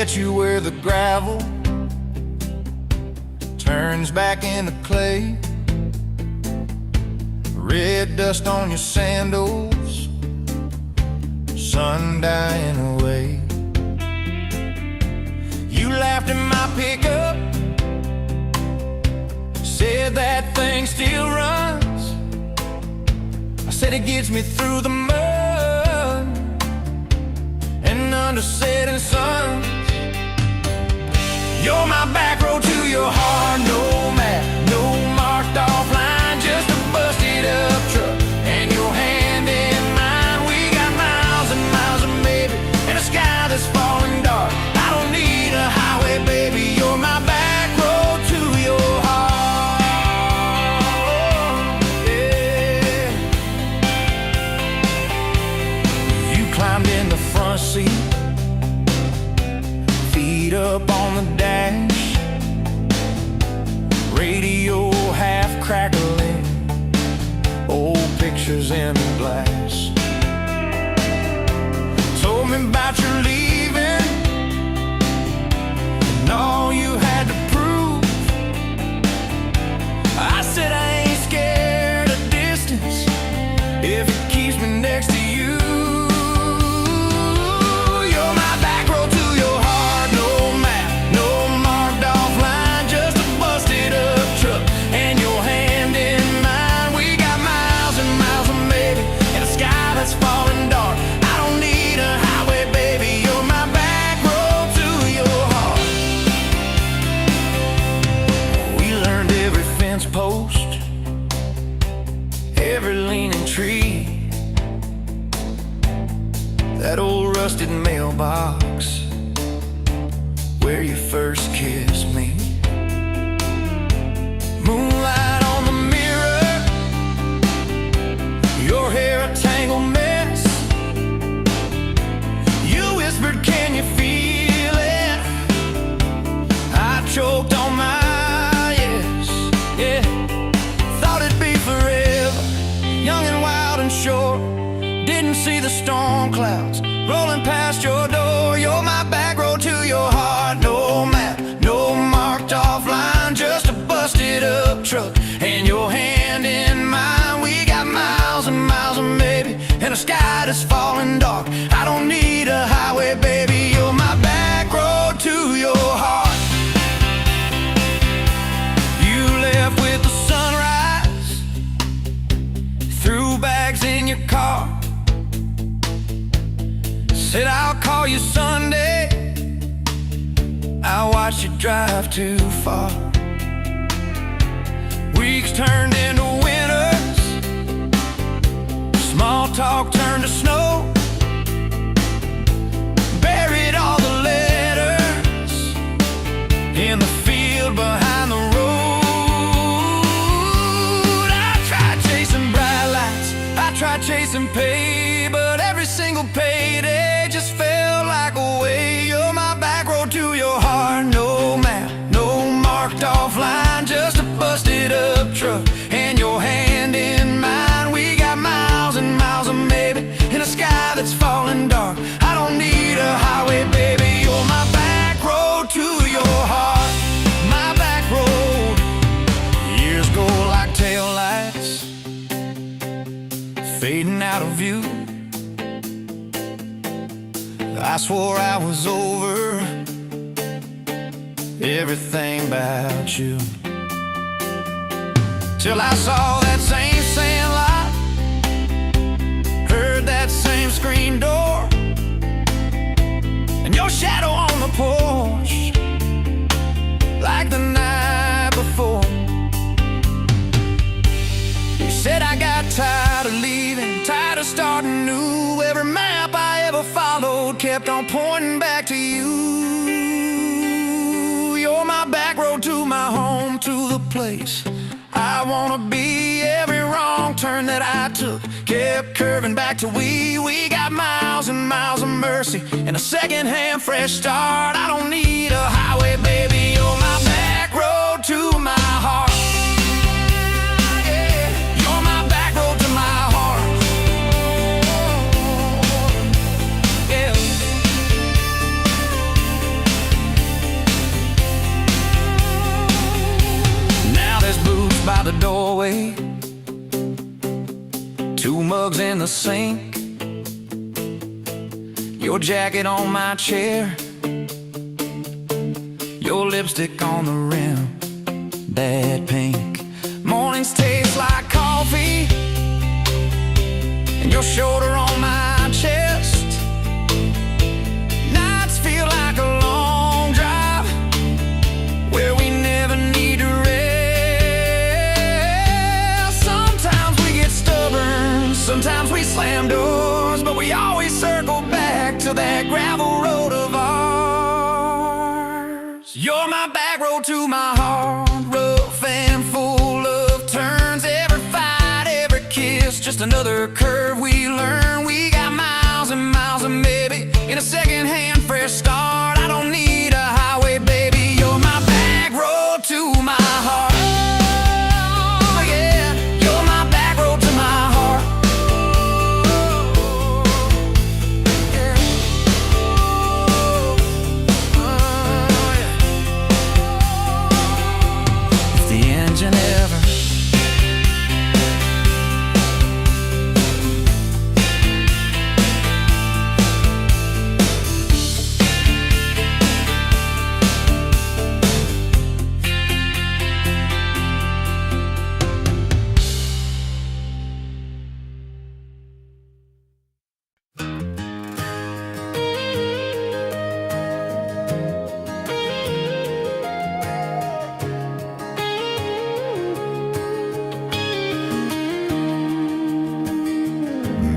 bet you where the gravel turns back into clay. Red dust on your sandals, sun dying away. You laughed in my pickup, said that thing still runs. I said it gets me through the mud and under setting suns. You're my back road to your heart, no map, no marked off line, just a busted up truck and your hand in mine. We got miles and miles of maybe and a sky that's falling dark. I don't need a highway, baby, you're my back road to your heart. Yeah. You climbed in the front seat, feet up on the dash, radio half crackling, old pictures in the glass. Told me about your leaving and all you had to prove. I said I ain't scared of distance if it keeps me next to you. You're my back road to your heart, no map, no marked off line, just a busted up truck and your hand in mine. We got miles and miles of maybe and a sky that's falling dark. I don't need a highway, baby, you're my back road to your heart. We learned every fence post, every leaning tree, that old rusted mailbox where you first kissed me. Moonlight on the mirror, your hair a tangled mess. You whispered, can you feel it? I choked on my yes, yeah. Thought it'd be forever, young and wild and short. Didn't see the storm clouds rolling past your door. You're my back road to your heart, no map, no marked off line, just a busted up truck and your hand in mine. We got miles and miles of maybe and a sky that's falling dark. I don't need a highway, baby, you're my back road to your heart. You left with the sunrise, threw bags in your car, said I'll call you Sunday. I watched you drive too far. Weeks turned into winters, small talk turned to snow. Buried all the letters in the field behind the road. I tried chasing bright lights, I tried chasing pay, but every single payday just felt like a way. You're my back road to your heart, no map, no marked off line, just a busted up truck and your hand in mine. We got miles and miles of maybe in a sky that's falling dark. I don't need a highway, baby, you're my back road to your heart. My back road. Years go like tail lights, fading out of view. I swore I was over everything about you, till I saw that same sandlot, heard that same screen door, and your shadow on the porch like the night before. You said I got tired of leaving, tired of starting new. Every map I ever followed kept on pointing back to you. You're my back road to my home, to the place I wanna be. Every wrong turn that I took kept curving back to we got miles and miles of mercy and a second-hand fresh start. I don't need a highway, baby, you're my back road to my heart. by the doorway, two mugs in the sink, your jacket on my chair, your lipstick on the rim, that pink. Mornings taste like coffee, and your shoulder on my chest. Nights feel like a long drive where we never need to rest. Sometimes we get stubborn, sometimes we slam doors, but we always circle back to that gravel road of ours. You're my back road to my heart, rough and full of turns. Every fight, every kiss, just another curve we learn. We got miles and miles, and maybe in a second-hand fresh start. I don't need a highway, baby. You're my back road to my heart. Oh, yeah. You're my back road to my heart. Yeah. Oh, yeah. If the engine ever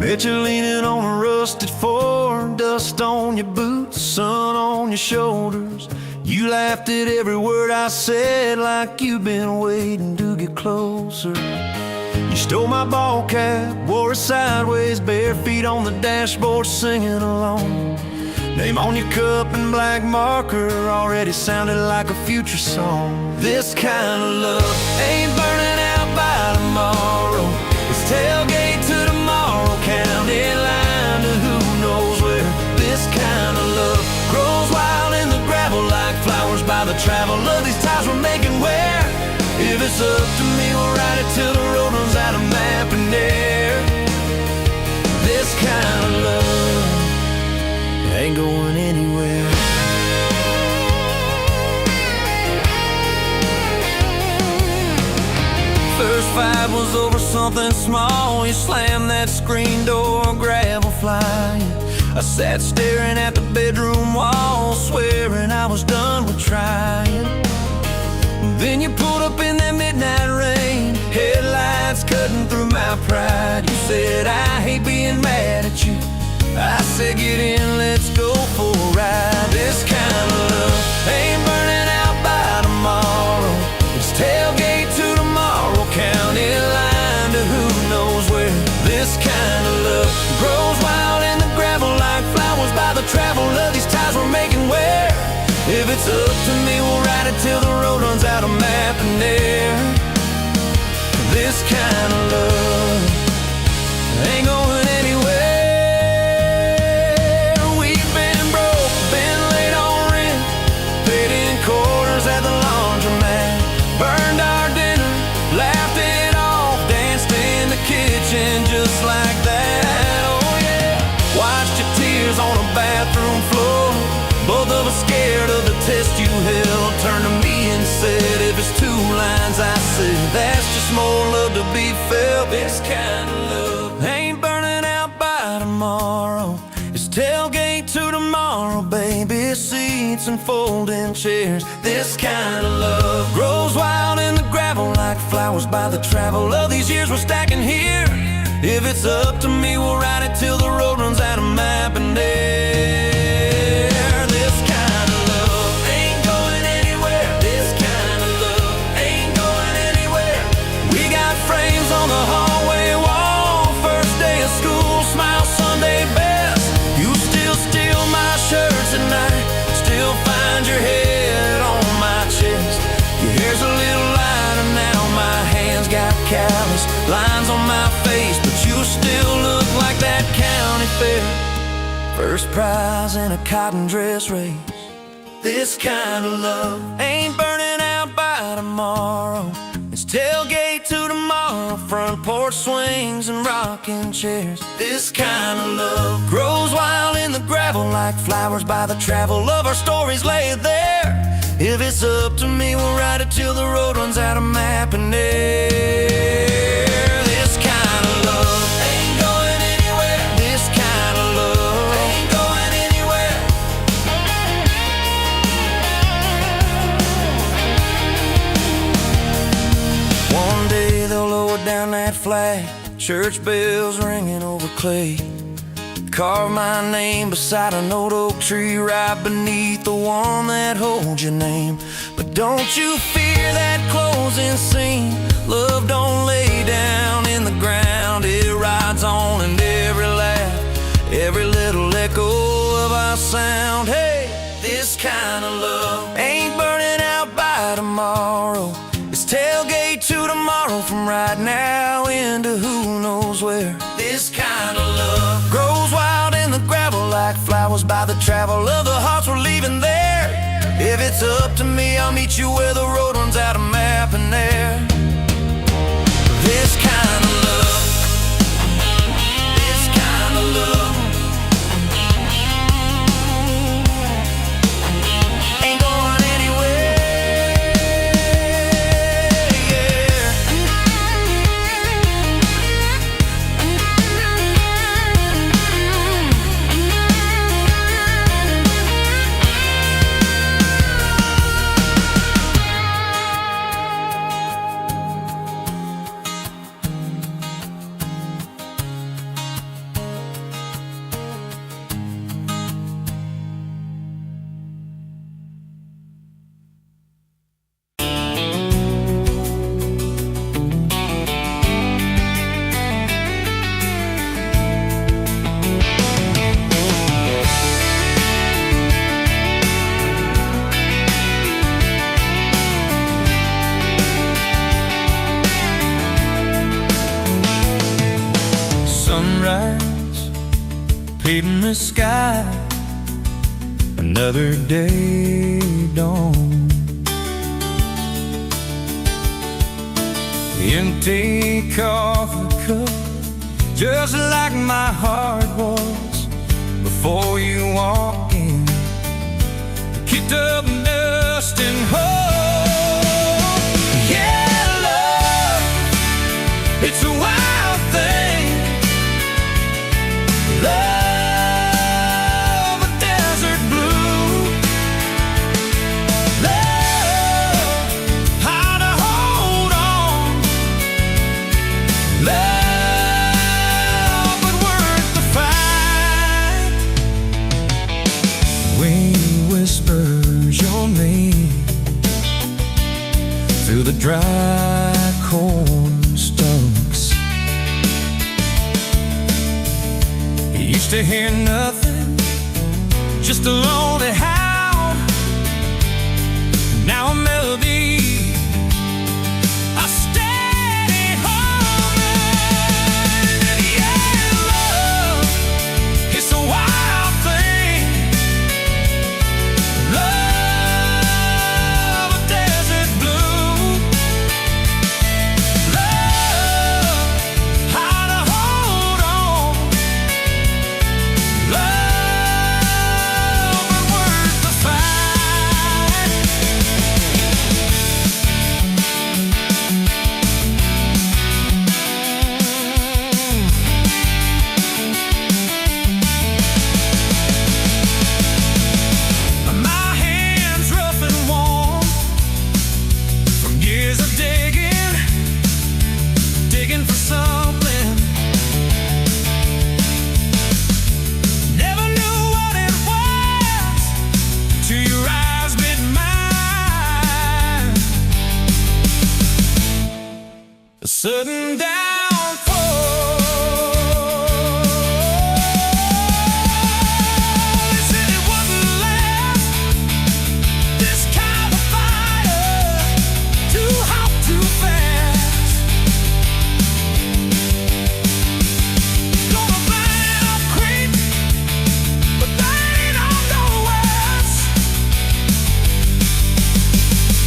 bet you're leaning on a rusted Ford, dust on your boots, sun on your shoulders. You laughed at every word I said like you've been waiting to get closer. You stole my ball cap, wore it sideways, bare feet on the dashboard singing along. Name on your cup in black marker already sounded like a future song. This kind of love ain't burning out by tomorrow. It's tailgate to tomorrow, county line to who knows where. This kind of love grows wild in the gravel like flowers by the travel of these ties we're making where. If it's up to me, we'll ride it till the road runs out of map and air. This kind of love ain't going anywhere. First fight was over something small. You slammed that screen door, gravel flying. I sat staring at the bedroom wall, swearing I was done with trying. Then you pulled up in that midnight rain, headlights cutting through my pride. You said, I hate being mad at you. I said, get in, let's go for a ride. This kind of love ain't burning out by tomorrow. It's tailgate to tomorrow, county line to who knows where. This kind of love grows wild in the gravel like flowers by the travel of these ties we're making where. If it's up to me, we'll ride it till the road runs out of map and air. This kind of love ain't going anywhere. We've been broke, been late on rent, paid in quarters at the laundromat, burned our dinner, laughed it off, danced in the kitchen just like that. Oh yeah, watched your tears on a bathroom floor. Both of us scared of the test you held. Turned to me and said, if it's two lines I said, that's just more love to be felt. This kind of love ain't burning out by tomorrow. It's tailgate to tomorrow, baby seats and folding chairs. This kind of love grows wild in the gravel like flowers by the travel of these years we're stacking here. If it's up to me, we'll ride it till the road runs out of map and air. On the hallway wall, first day of school, smile Sunday best. You still steal my shirts at night, still find your head on my chest. Your hair's a little lighter now, my hands got callous lines on my face, but you still look like that county fair. First prize in a cotton dress race. This kind of love ain't burning out by tomorrow. It's Tailgate to tomorrow, front porch swings and rocking chairs. This kind of love grows wild in the gravel like flowers by the travel of our stories laid there. If it's up to me, we'll ride it till the road runs out of map and air. This kind of love ain't going anywhere. This kind of love ain't going anywhere. One day they'll lower down that flag, church bells ringing over clay. Carve my name beside an old oak tree right beneath the one that holds your name. But don't you fear that closing scene. Love don't lay down in the ground. It rides on in every laugh, every little echo of our sound. Hey, this kind of love ain't burning out by tomorrow. It's tailgate to tomorrow, from right now into who knows where. This kind of love grows wild in the gravel like flowers by the travel of the hearts we're leaving there. If it's up to me, I'll meet you where the road runs out of map and air. This kind of love, this kind of love ain't going anywhere, yeah. Sunrise, painting the sky, another day dawn. Empty coffee cup, just like my heart was before you walked in. Kicked up dust and hope. Yeah, love, it's a wild thing. Love, a desert blue. Love, how to hold on. Love, but worth the fight. Wind whispers your name through the dry corn stalks. Used to hear nothing, just a lonely howl. Now a melody, a steady humming. Yeah, love, it's a wild thing. Love, a desert blue. Love, how to hold on. Love, but worth the fight. My hands rough and warm from years of digging for something. Never knew what it was till your eyes met mine. A sudden downfall. They said it wouldn't last. This kind of fire, too hot, too fast. Gonna burn it up quick, but they don't know us.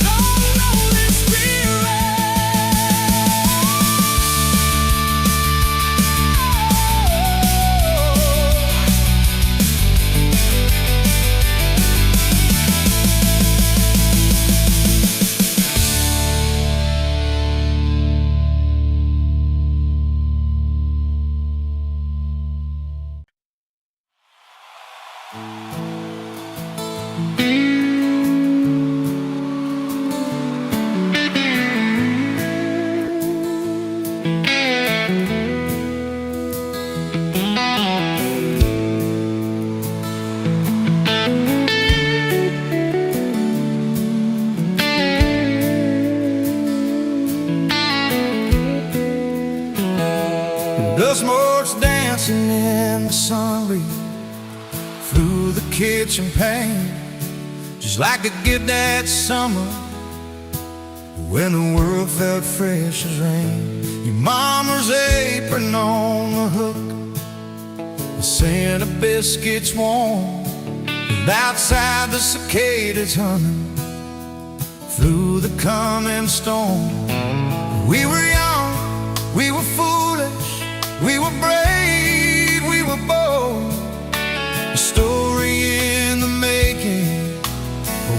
Don't know this spirit. Buzzwords dancing in the sun breeze through the kitchen pane, just like a gift that summer when the world felt fresh as rain. Your mama's apron on the hook, the scent of biscuits warm, and outside the cicadas humming through the coming storm. We were young, we were foolish, we were brave, we were bold. A story in the making,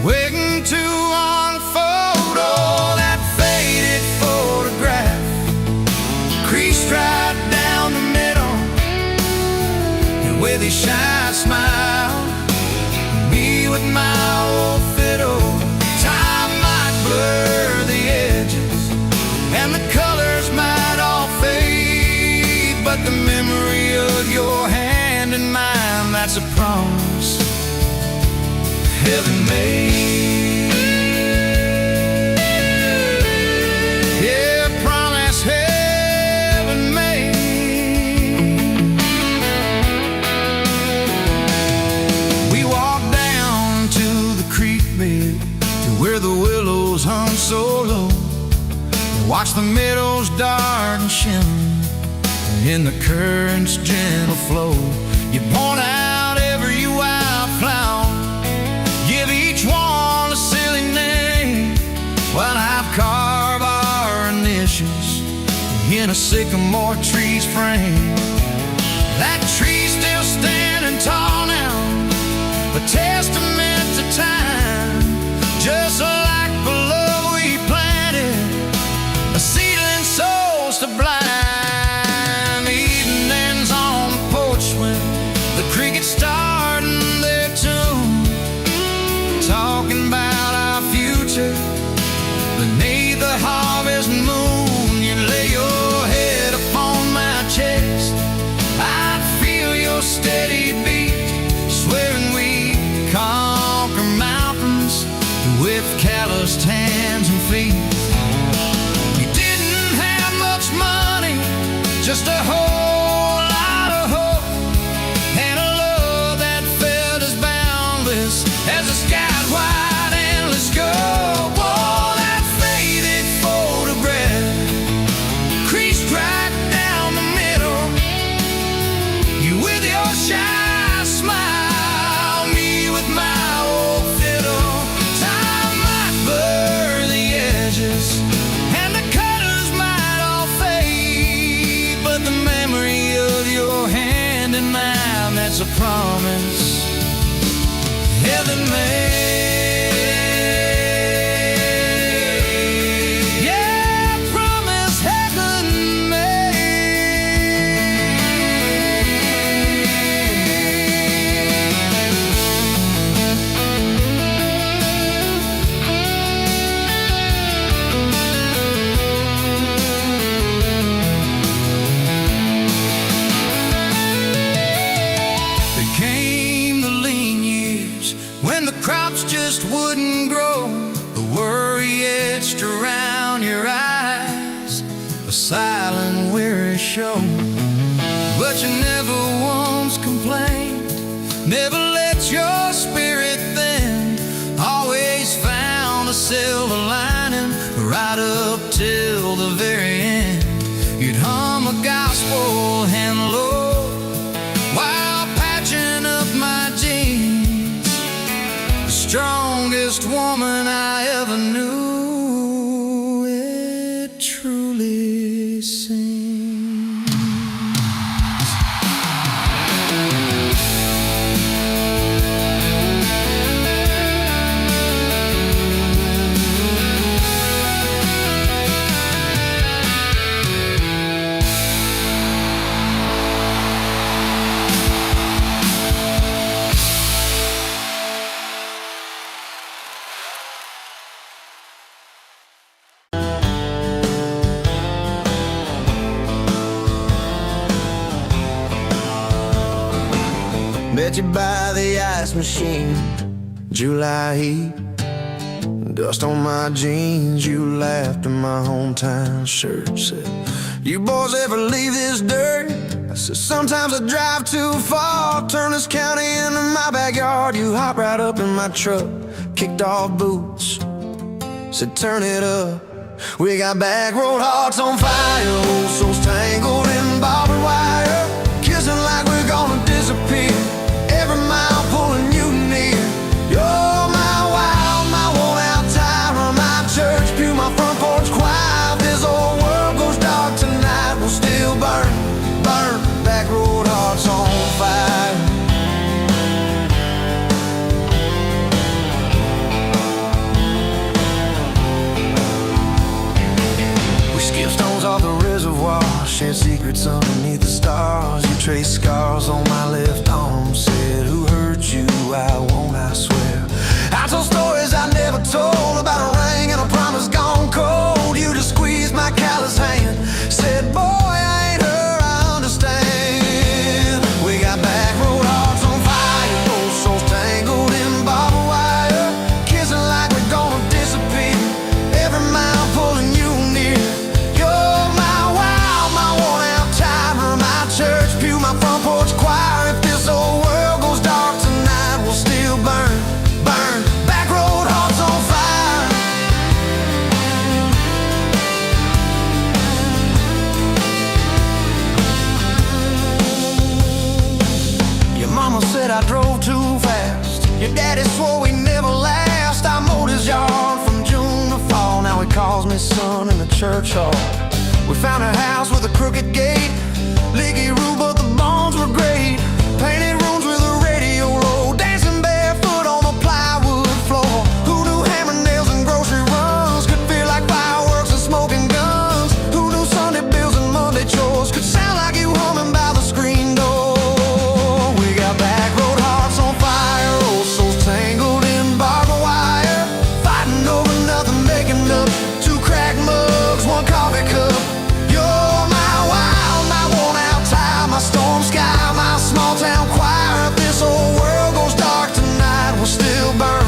waiting to unfold. Oh, that faded photograph, creased right down the middle, and with his shy smile, me with my old fiddle. Time might blur the edges, and the colors might all fade, but the memory of your hand in mine, that's a promise heaven made. Yeah, promise heaven made. We walked down to the creek bed, to where the willows hung so low, and watched the meadows dark and shimmer in the current's gentle flow. You point out every wildflower, give each one a silly name, while I've carved our initials in a sycamore tree's frame. That tree's still standing tall now, a testament to time, just like the love we planted, a seedling souls to blind. Evenings on the porch when the crickets starting their tune, talking about our future beneath the harvest moon. You lay your head upon my chest, I'd feel your steady beat, swearing we'd conquer mountains with calloused hands and feet. You didn't have much money, just a whole lot of hope, and a love that felt as boundless as the sky's wide endless scope. Oh, that faded photograph, creased right down the middle, you with your shy smile, me with my old fiddle. Time might blur the edges, and the colors might all fade, but the memory of your hand in mine, that's a promise heaven made. Yeah, promise heaven There came the lean years when the crops just wouldn't grow, the worry etched around your eyes, a silent weary show. But you never once complained, never let your spirit bend, always found a silver lining right up till the very end. You'd hum a gospel and low while patching up my jeans, the strongest woman I ever knew, it truly seems. Met you by the ice machine, July heat, dust on my jeans. You laughed and my hometown shirt said, You boys ever leave this dirt? I said, sometimes I drive too far, turn this county into my backyard. You hop right up in my truck, kicked off boots, said turn it up. We got back road hearts on fire, old souls tangled in barbed wire, kissing like we're gonna disappear, every mile pulling you near. You're my wild, my worn out tyrant, my church pew, my front porch choir. If this old world goes dark tonight, we'll still burn, burn. Back road hearts on fire. Skip stones off the reservoir, shared secrets underneath the stars. You traced scars on my left arm, said who hurt you, I won't, I swear. I told stories I never told, about a ring and a promise gone cold. You just squeezed my callous hand, said boy, I ain't her, I understand. We got back road hearts on fire, old souls tangled in barbed wire, kissing like we're gonna disappear, every mile pulling you near. My front porch choir. If this old world goes dark tonight, we'll still burn, burn. Back road hearts on fire. Your mama said I drove too fast, your daddy swore we never last. I mowed his yard from June to fall, now he calls me son in the church hall. We found a house with a crooked gate, leaky roof, but the bones were great. Painted rooms with a radio low, dancing barefoot on the plywood floor. Who knew hammer nails and grocery runs could feel like fireworks and smoking guns? Who knew Sunday bills and Monday chores could sound like you humming by the screen door? We got back road hearts on fire, old souls tangled in barbed wire, fighting over nothing, making up two cracked mugs, one coffee cup. My storm sky, my small town choir. If this old world goes dark tonight, we'll still burn,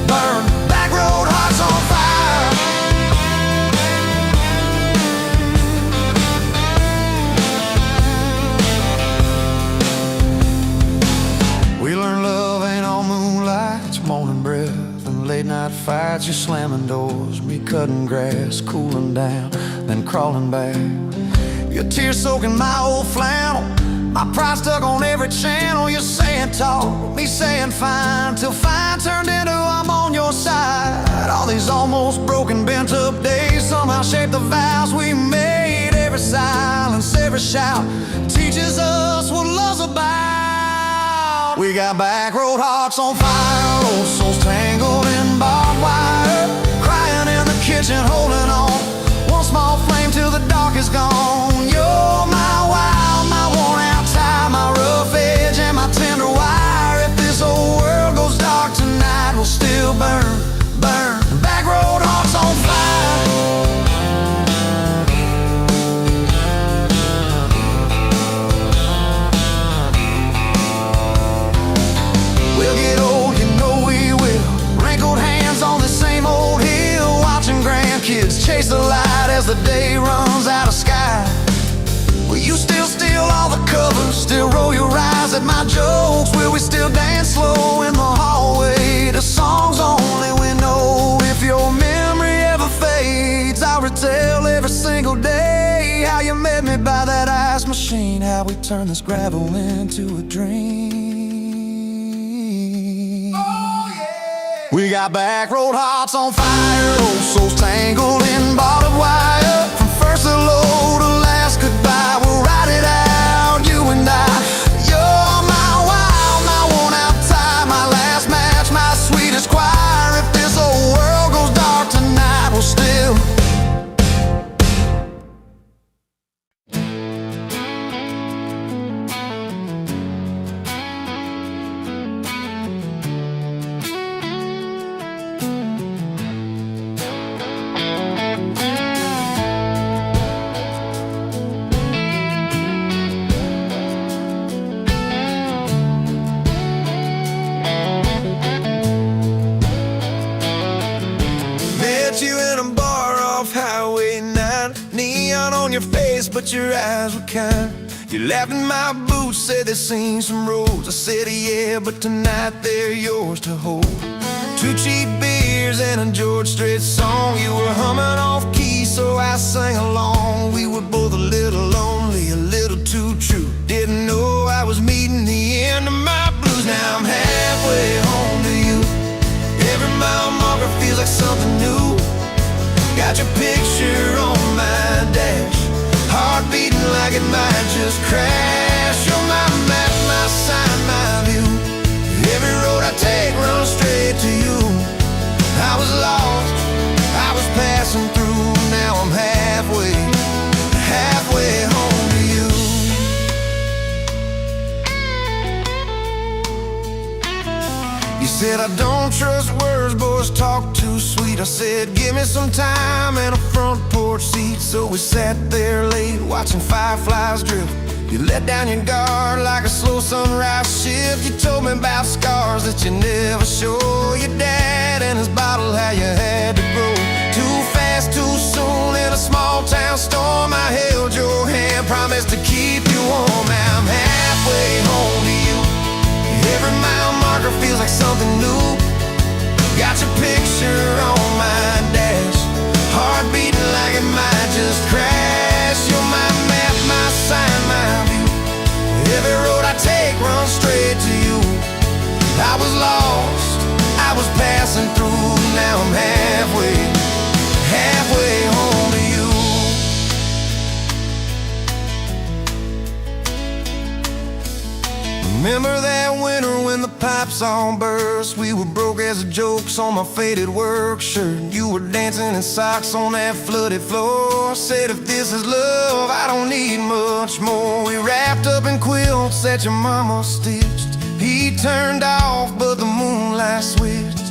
burn. Back road hearts on fire. We learned love ain't all moonlight, it's morning breath and late night fights. You're slamming doors, me cutting grass, cooling down, then crawling back. Your tears soaking my old flannel, my pride stuck on every channel. You're saying talk, me saying fine, till fine turned into I'm on your side. All these almost broken, bent up days somehow shaped the vows we made. Every silence, every shout teaches us what love's about. We got back road hearts on fire, old souls tangled in barbed wire, crying in the kitchen, holding on, one small flame till the dark is gone. You're my wild, my worn out tie, my rough edge and my tender wire. If this old world goes dark tonight, we'll still burn, burn. Back road hearts on fire. We'll get old, you know we will, wrinkled hands on the same old hill, watching grandkids chase the light as the day runs out of sky. Will you still steal all the covers, still roll your eyes at my jokes? Will we still dance slow in the hallway to songs only we know? If your memory ever fades, I'll retell every single day how you met me by that ice machine, how we turned this gravel into a dream. Oh, yeah. We got back road hearts on fire, old souls tangled in barbed wire, from first hello to last goodbye. We'll ride it out, you and I. You're my wild, my worn out tie, my last match, my sweetest choir. If this old world goes dark tonight, we'll still your face, but your eyes were kind. You laughed in my boots, said they'd seen some roads. I said yeah, but tonight they're yours to hold. 2 cheap beers and a George Strait song. You were humming off key, so I sang along. We were both a little lonely, a little too true. Didn't know I was meeting the end of my blues. Now I'm halfway home to you. Every mile marker feels like something new. Got your picture on my dash, heart beating like it might just crash. You're my map, my sign, my view. Every road I take runs straight to you. I was lost, I was passing through. Now I'm halfway home to you. You said I don't trust words, boys talk too sweet. I said give me some time and a front porch seat. So we sat there late watching fireflies drift. You let down your guard like a slow sunrise shift. You told me about scars that you never show. Your dad and his bottle, how you had to grow. Too fast, too soon in a small town storm. I held your hand, promised to keep you warm. Now I'm halfway home to you. Every mile marker feels like something new. Got your picture on my dash, heart beating like it might just crash. You're my map, my sign, my view. Every road I take runs straight to you. I was lost, I was passing through. Now I'm halfway home to you. Remember that winter when the pipes all burst? We were broke as the jokes on my faded work shirt. You were dancing in socks on that flooded floor. Said if this is love, I don't need much more. We wrapped up in quilts that your mama stitched. He turned off, but the moonlight switched.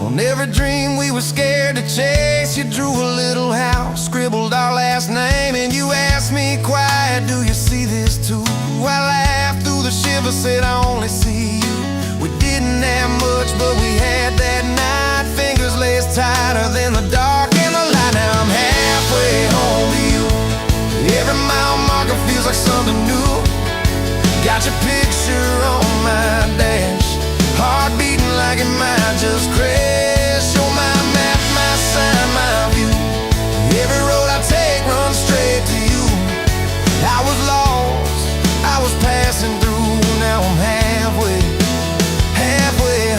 On every dream we were scared to chase, you drew a little house, scribbled our last name, and you asked me quiet, do you see this too? I laughed through the shiver, said I only see you. We didn't have much, but we had that night. Fingers laced tighter than the dark and the light. Now I'm halfway home to you. Every mile marker feels like something new. Got your picture on my dash, heart beating like it might just crash. You're my map, my sign, my view. Every road I take runs straight to you. I was lost, I was passing through. Now I'm halfway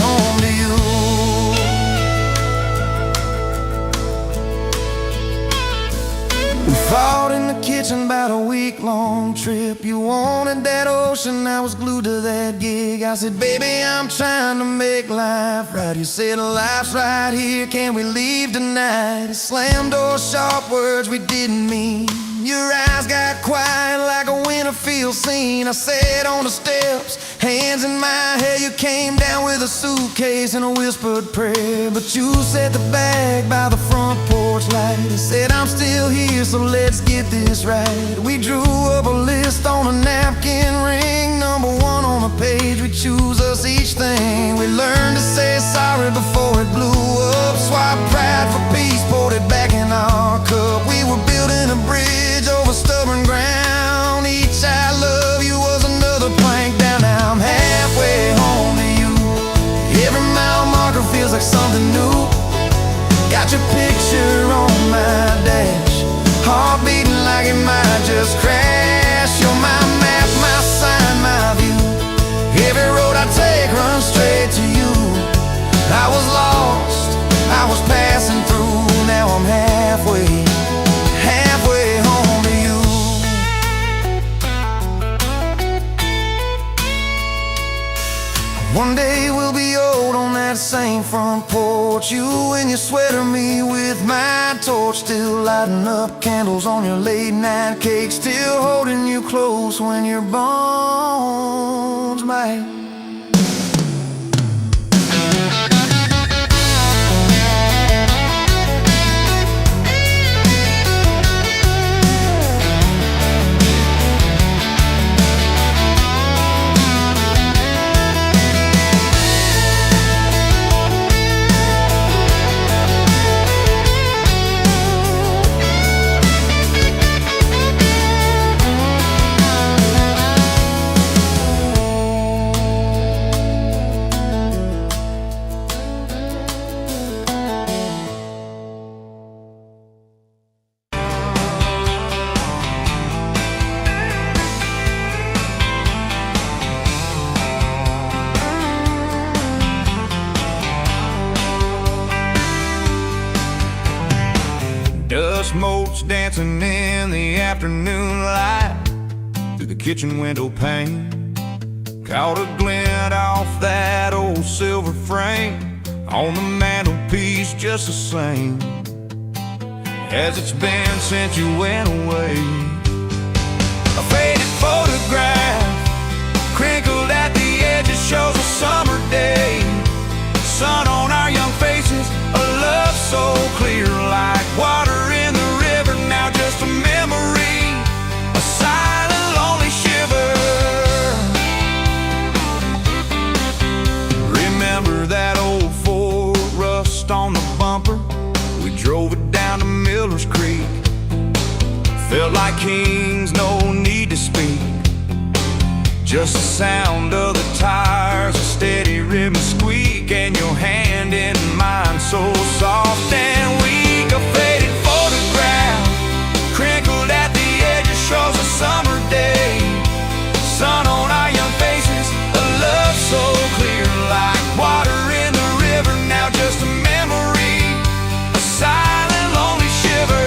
home to you. We fought in the kitchen about a week-long trip. You wanted that ocean, I was glued to that gig. I said, baby, I'm trying to make life right. You said, life's right here, can we leave tonight? Slam door, sharp words we didn't mean. Your eyes got quiet like a Winterfield scene. I sat on the steps, hands in my hair. You came down with a suitcase and a whispered prayer. But you set the bag by the front porch light and said, I'm still here, so let's get this right. We drew up a list on a napkin ring, number 1 on the page. We choose us each thing. We learned to say sorry before it blew up. Swap pride for peace, poured it back in our cup. We were building a bridge over stubborn ground. Each I love you was another plank down. Now I'm halfway home to you. Every mile marker feels like something new. Got your picture on my dash, heart beating like it might just crash. You're my map, my sign, my view. Every road I take runs straight to you. I was lost, I was passing through. Now I'm halfway home to you. One day we'll be old on that same front porch. You in your sweater, me with my torch. Still lighting up candles on your late night cake. Still holding you close when your bones might dust motes dancing in the afternoon light through the kitchen window pane. Caught a glint off that old silver frame on the mantelpiece, just the same as it's been since you went away. A faded photograph, crinkled at the edges, shows a summer day. Sun on our young faces, a love so clear like water in the river. Now just a memory, a silent, lonely shiver. Remember that old Ford, rust on the bumper? We drove it down to Miller's Creek. Felt like kings, no need to speak. Just the sound of the tires, a steady rhythm squeak, and your hand in mine so soft and weak. A faded photograph, crinkled at the edges, shows a summer day. Sun on our young faces, a love so clear like water in the river. Now just a memory, a silent, lonely shiver.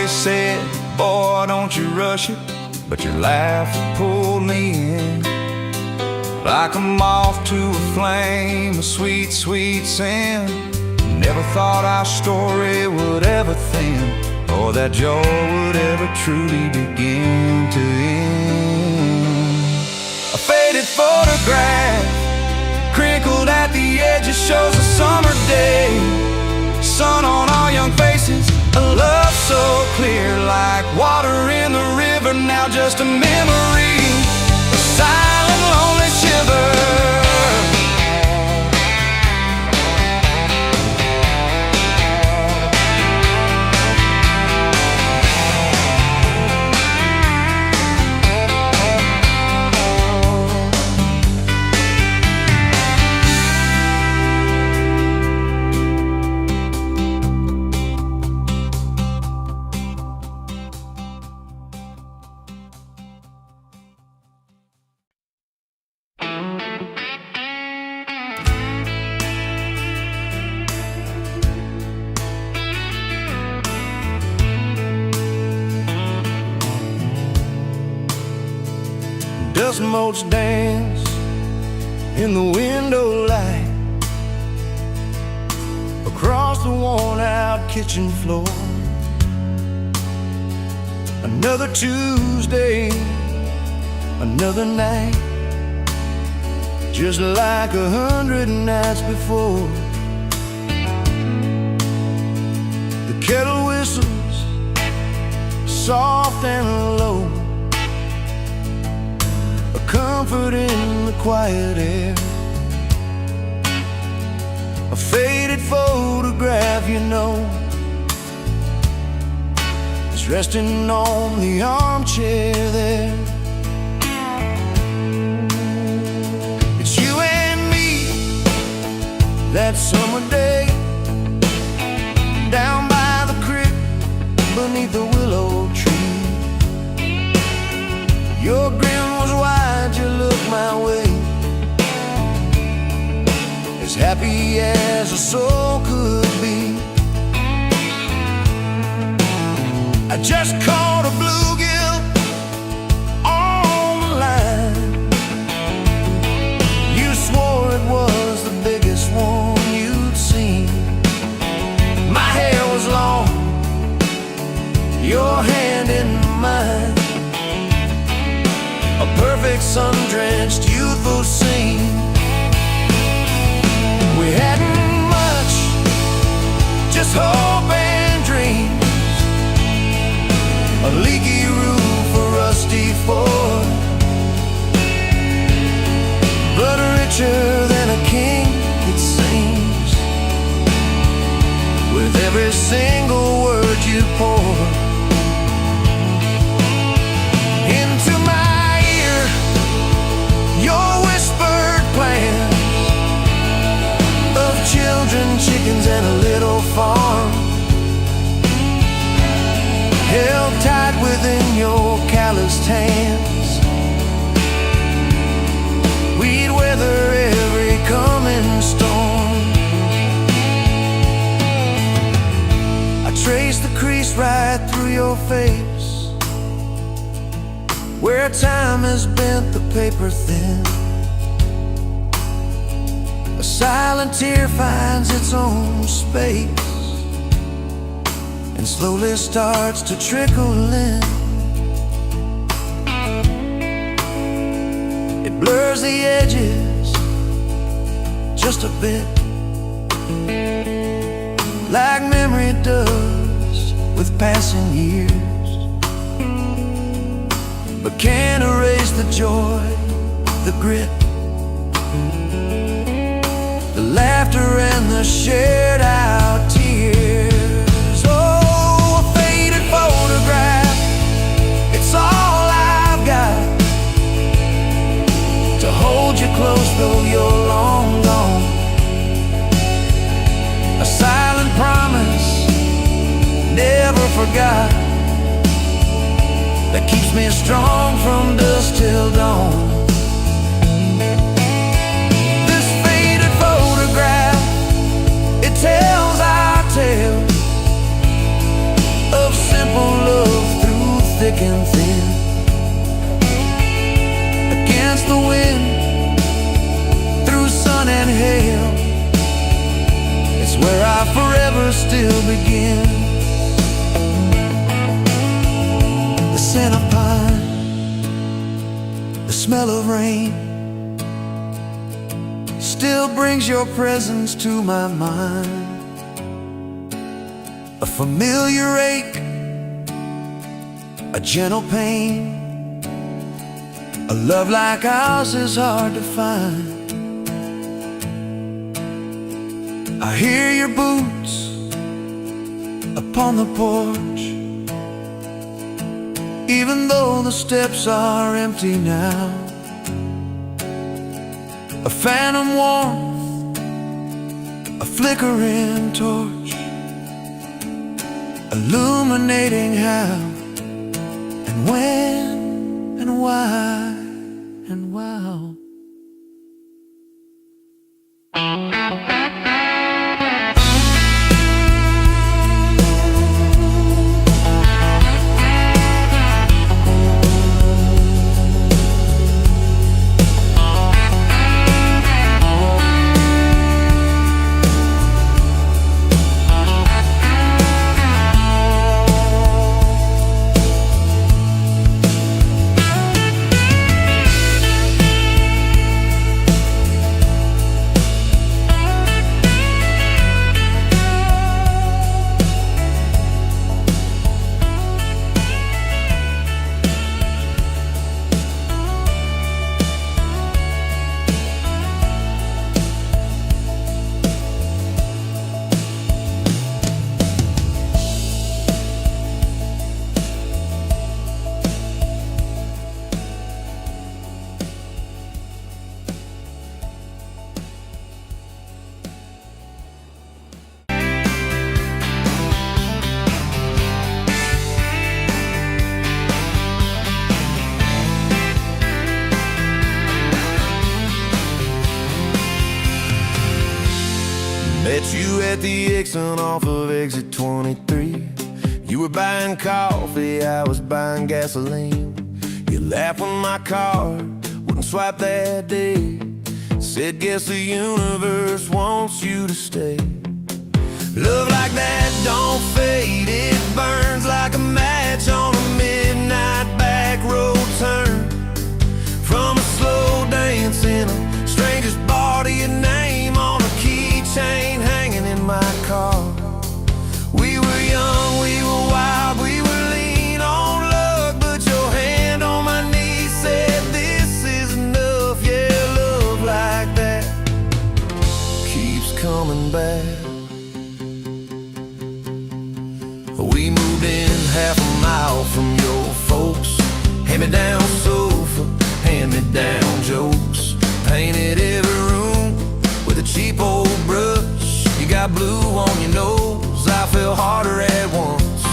Said, boy, don't you rush it, but your laughter pulled me in like a moth to a flame, a sweet, sweet sin. Never thought our story would ever thin, or that joy would ever truly begin to end. A faded photograph, crinkled at the edges, shows a summer day. Sun on our young faces, a love so clear like water in the river. Now just a memory, a silent, lonely shiver. Dust motes dance in the window light across the worn-out kitchen floor. Another Tuesday, another night, just like 100 nights before. The kettle whistles soft and low, comfort in the quiet air. A faded photograph, you know, is resting on the armchair there. It's you and me that summer day, down by the creek beneath the willow tree. Your grin was wide, you looked my way, as happy as a soul could be. I just caught a bluegill on the line. You swore it was the biggest one you'd seen. My hair was long, your hand in mine, a perfect sun-drenched youthful scene. We hadn't much, just hope and dreams, a leaky roof, a rusty Ford, but richer than a king, it seems, with every single word you poured into my ear. Your whispered plans of children, chickens, and a little farm. right through your face, where time has bent the paper thin. A silent tear finds its own space and slowly starts to trickle in. It blurs the edges just a bit, like memory does with passing years, but can't erase the joy, the grit, the laughter and the shared out tears. Oh, a faded photograph, it's all I've got to hold you close though you're long gone. A silent promise, never forgot, that keeps me strong from dusk till dawn. This faded photograph, it tells our tale of simple love through thick and thin. Against the wind, through sun and hail, it's where I forever still begin. The scent of pine, the smell of rain, still brings your presence to my mind. A familiar ache, a gentle pain, a love like ours is hard to find. I hear your boots upon the porch, even though the steps are empty now. A phantom warmth, a flickering torch, illuminating how and when and why and wow. Met you at the Exxon off of exit 23. You were buying coffee, I was buying gasoline. You laughed when my card wouldn't swipe that day. Said, guess the universe wants you to stay. Love like that don't fade, it burns like a match on a midnight back road turn. From a slow dance in a stranger's bar to your name on a keychain hanging in my car. We were young, we were wild, we were lean on luck, but your hand on my knee said this is enough. Yeah, love like that keeps coming back. We moved in half a mile from your folks. Hand-me-down sofa, hand-me-down jokes. Painted every room with a cheap old brush. You got blue on your nose, I fell harder at once.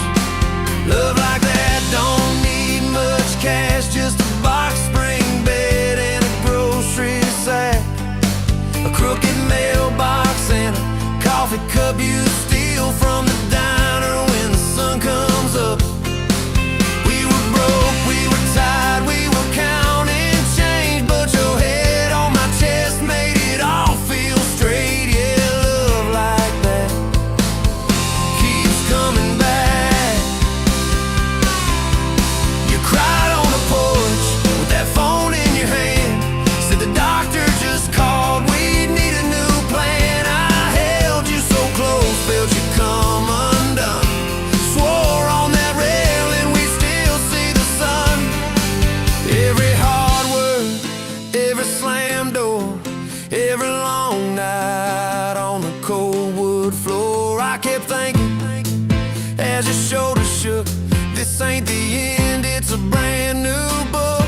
Love like that don't need much cash, just a box spring bed and a grocery sack, a crooked mailbox and a coffee cup you steal from the diner when the sun comes I kept thinking as your shoulders shook, this ain't the end, it's a brand new book.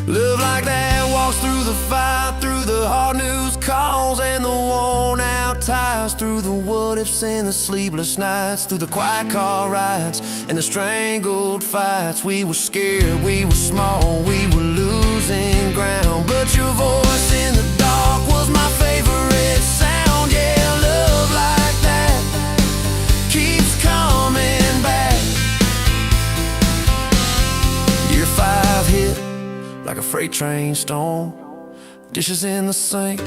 Love like that walks through the fire, through the hard news calls and the worn out tires, through the what ifs and the sleepless nights, through the quiet car rides and the strangled fights. We were scared, we were small, we were losing ground, but your voice in the dark was my favorite sound. Yeah, love like that keeps coming back. Year 5 hit like a freight train storm. Dishes in the sink,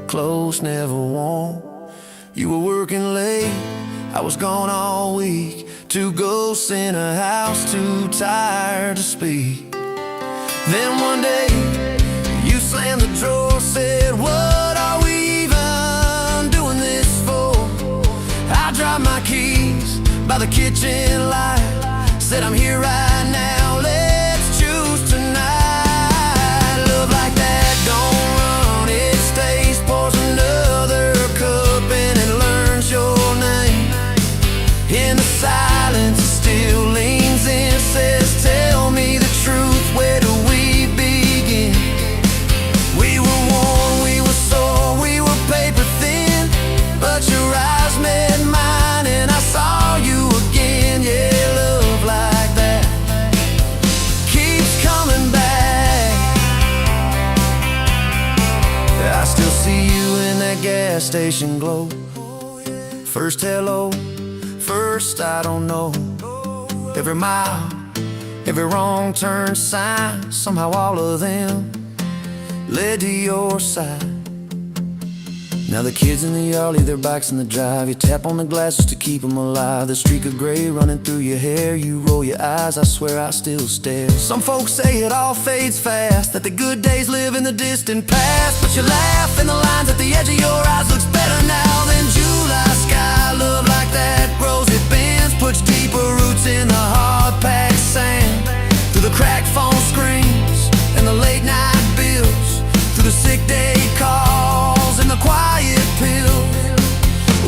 clothes never warm. You were working late, I was gone all week. 2 ghosts in a house, too tired to speak. Then one day, you slammed the drawer, said, what are we even doing this for? I dropped my keys by the kitchen light, said I'm here right now, let's choose tonight. Love like that don't run, it stays, pours another cup and it learns your name. In the silence it still leans in, says tell me the truth, where do we begin? We were worn, we were sore, we were paper thin, but your eyes met mine and I saw you again. Yeah, love like that keeps coming back. I still see you in that gas station glow. First hello, first I don't know. Every mile, every wrong turn sign, somehow all of them led to your side. Now the kids in the yard leave their bikes in the drive. You tap on the glasses to keep them alive. The streak of gray running through your hair. You roll your eyes, I swear I still stare. Some folks say it all fades fast, that the good days live in the distant past, but you laugh and the lines at the edge of your eyes looks better now than July sky. Love like that grows, it bends, puts deeper roots in the hard-packed sand. Through the cracked phone screens and the late night bills, through the sick day calls and the quiet pills.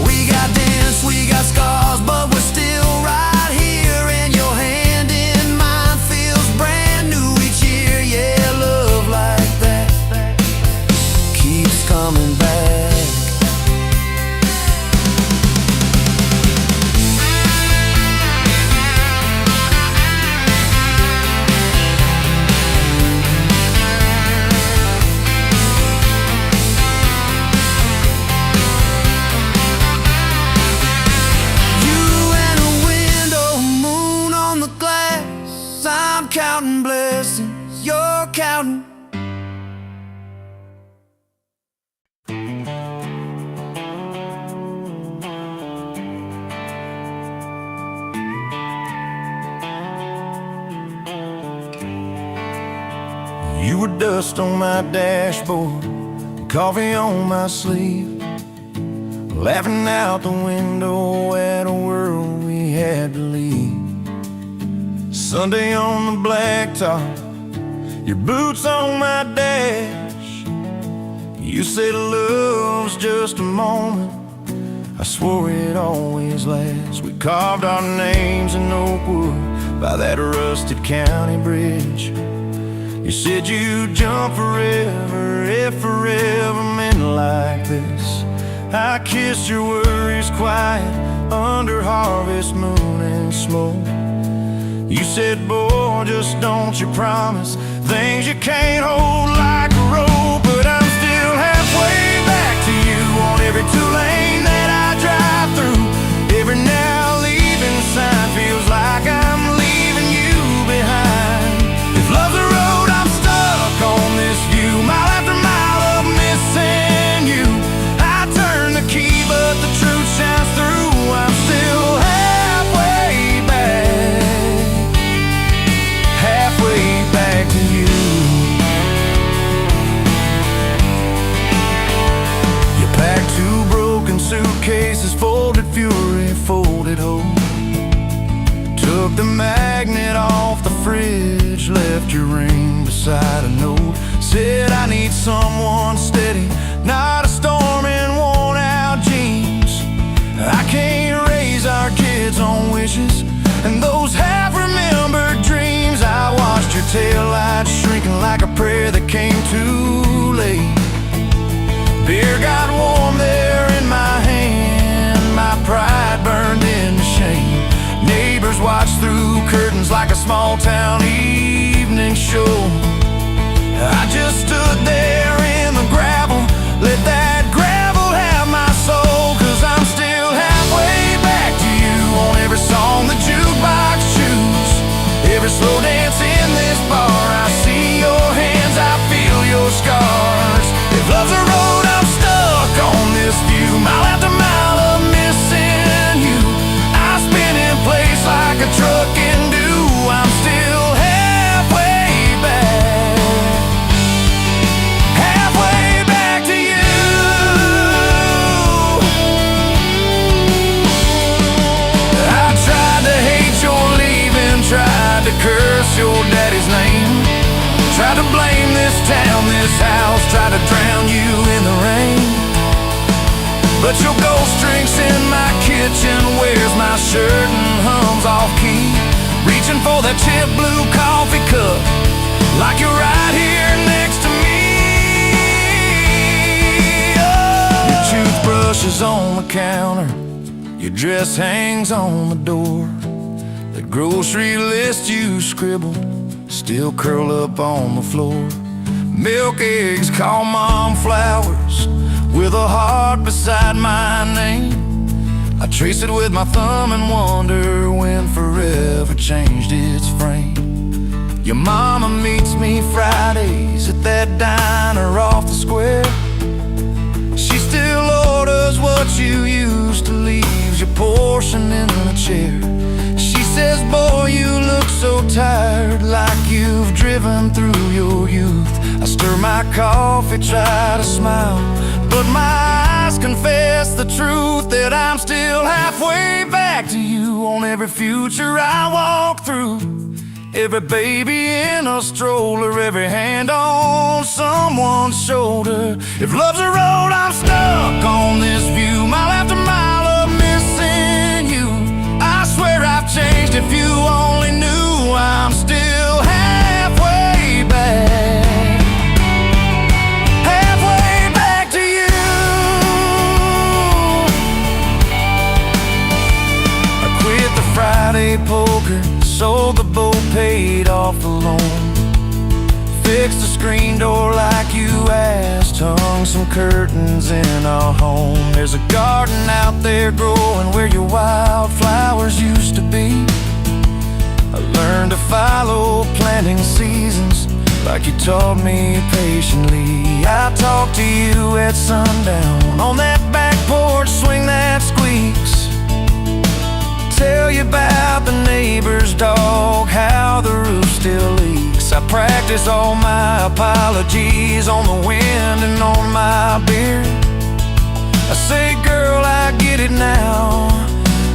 We got dents, we got scars, but we're still right here, and your hand in mine feels brand new each year. Yeah, love like that keeps coming back. I'm counting blessings, you're counting. You were dust on my dashboard, coffee on my sleeve, laughing out the window at a world we had to leave. Sunday on the blacktop, your boots on my dash. You said love's just a moment, I swore it always lasts. We carved our names in oak wood by that rusted county bridge. You said you'd jump forever if forever meant like this. I kissed your worries quiet under harvest moon and smoke. You said, boy, just don't you promise things you can't hold like a rope. But I'm still halfway back to you on every 2-lane that I drive through. Every now leaving sign feels like I'm leaving you behind. If love's a road, I'm stuck on this view, mile after mile of missing you. I turn the key, but the truth shines through. I'm still halfway back to you. You packed 2 broken suitcases, folded fury, folded hope. Took the magnet off the fridge, left your ring beside a note. Said I need someone steady, not a storm in worn out jeans. I can't drinking like a prayer that came too late. Beer got warm there in my hand, my pride burned into shame. Neighbors watched through curtains like a small town evening show. I just stood there in the gravel, let that gravel have my soul. Cause I'm still halfway back to you on every song the jukebox choose. Every slow dance in this bar, I see your hands, I feel your scars. If love's a road, I'm stuck on this view, mile after mile of missing you. I spin in place like a truck can do. I'm still halfway back, halfway back to you. I tried to hate your leaving, tried to curse your daddy's name, tried to blame this town, this house, tried to drown you in the rain. But your ghost drinks in my kitchen, wears my shirt and hums off key, reaching for that chip blue coffee cup, like you're right here next to me. Oh. Your toothbrush is on the counter, your dress hangs on the door. The grocery list you scribbled still curl up on the floor. Milk, eggs, call mom flowers, with a heart beside my name. I trace it with my thumb and wonder when forever changed its frame. Your mama meets me Fridays at that diner off the square. She still orders what you used to, leaves your portion in the chair. She says, boy, you look so tired, like you've driven through your youth. I stir my coffee, try to smile, but my eyes confess the truth, that I'm still halfway back to you on every future I walk through. Every baby in a stroller, every hand on someone's shoulder. If love's a road, I'm stuck on this view, mile after mile of missing you. I swear I've changed, if you only knew. I'm still halfway back, halfway back to you. I quit the Friday poker, sold the boat, paid off the loan, fixed the screen door like you asked, hung some curtains in our home. There's a garden out there growing where your wildflowers used to be. I learned to follow planting seasons like you taught me patiently. I talk to you at sundown on that back porch, swing that squeaks, tell you about the neighbor's dog, how the roof still leaks. I practice all my apologies on the wind and on my beard. I say, girl, I get it now,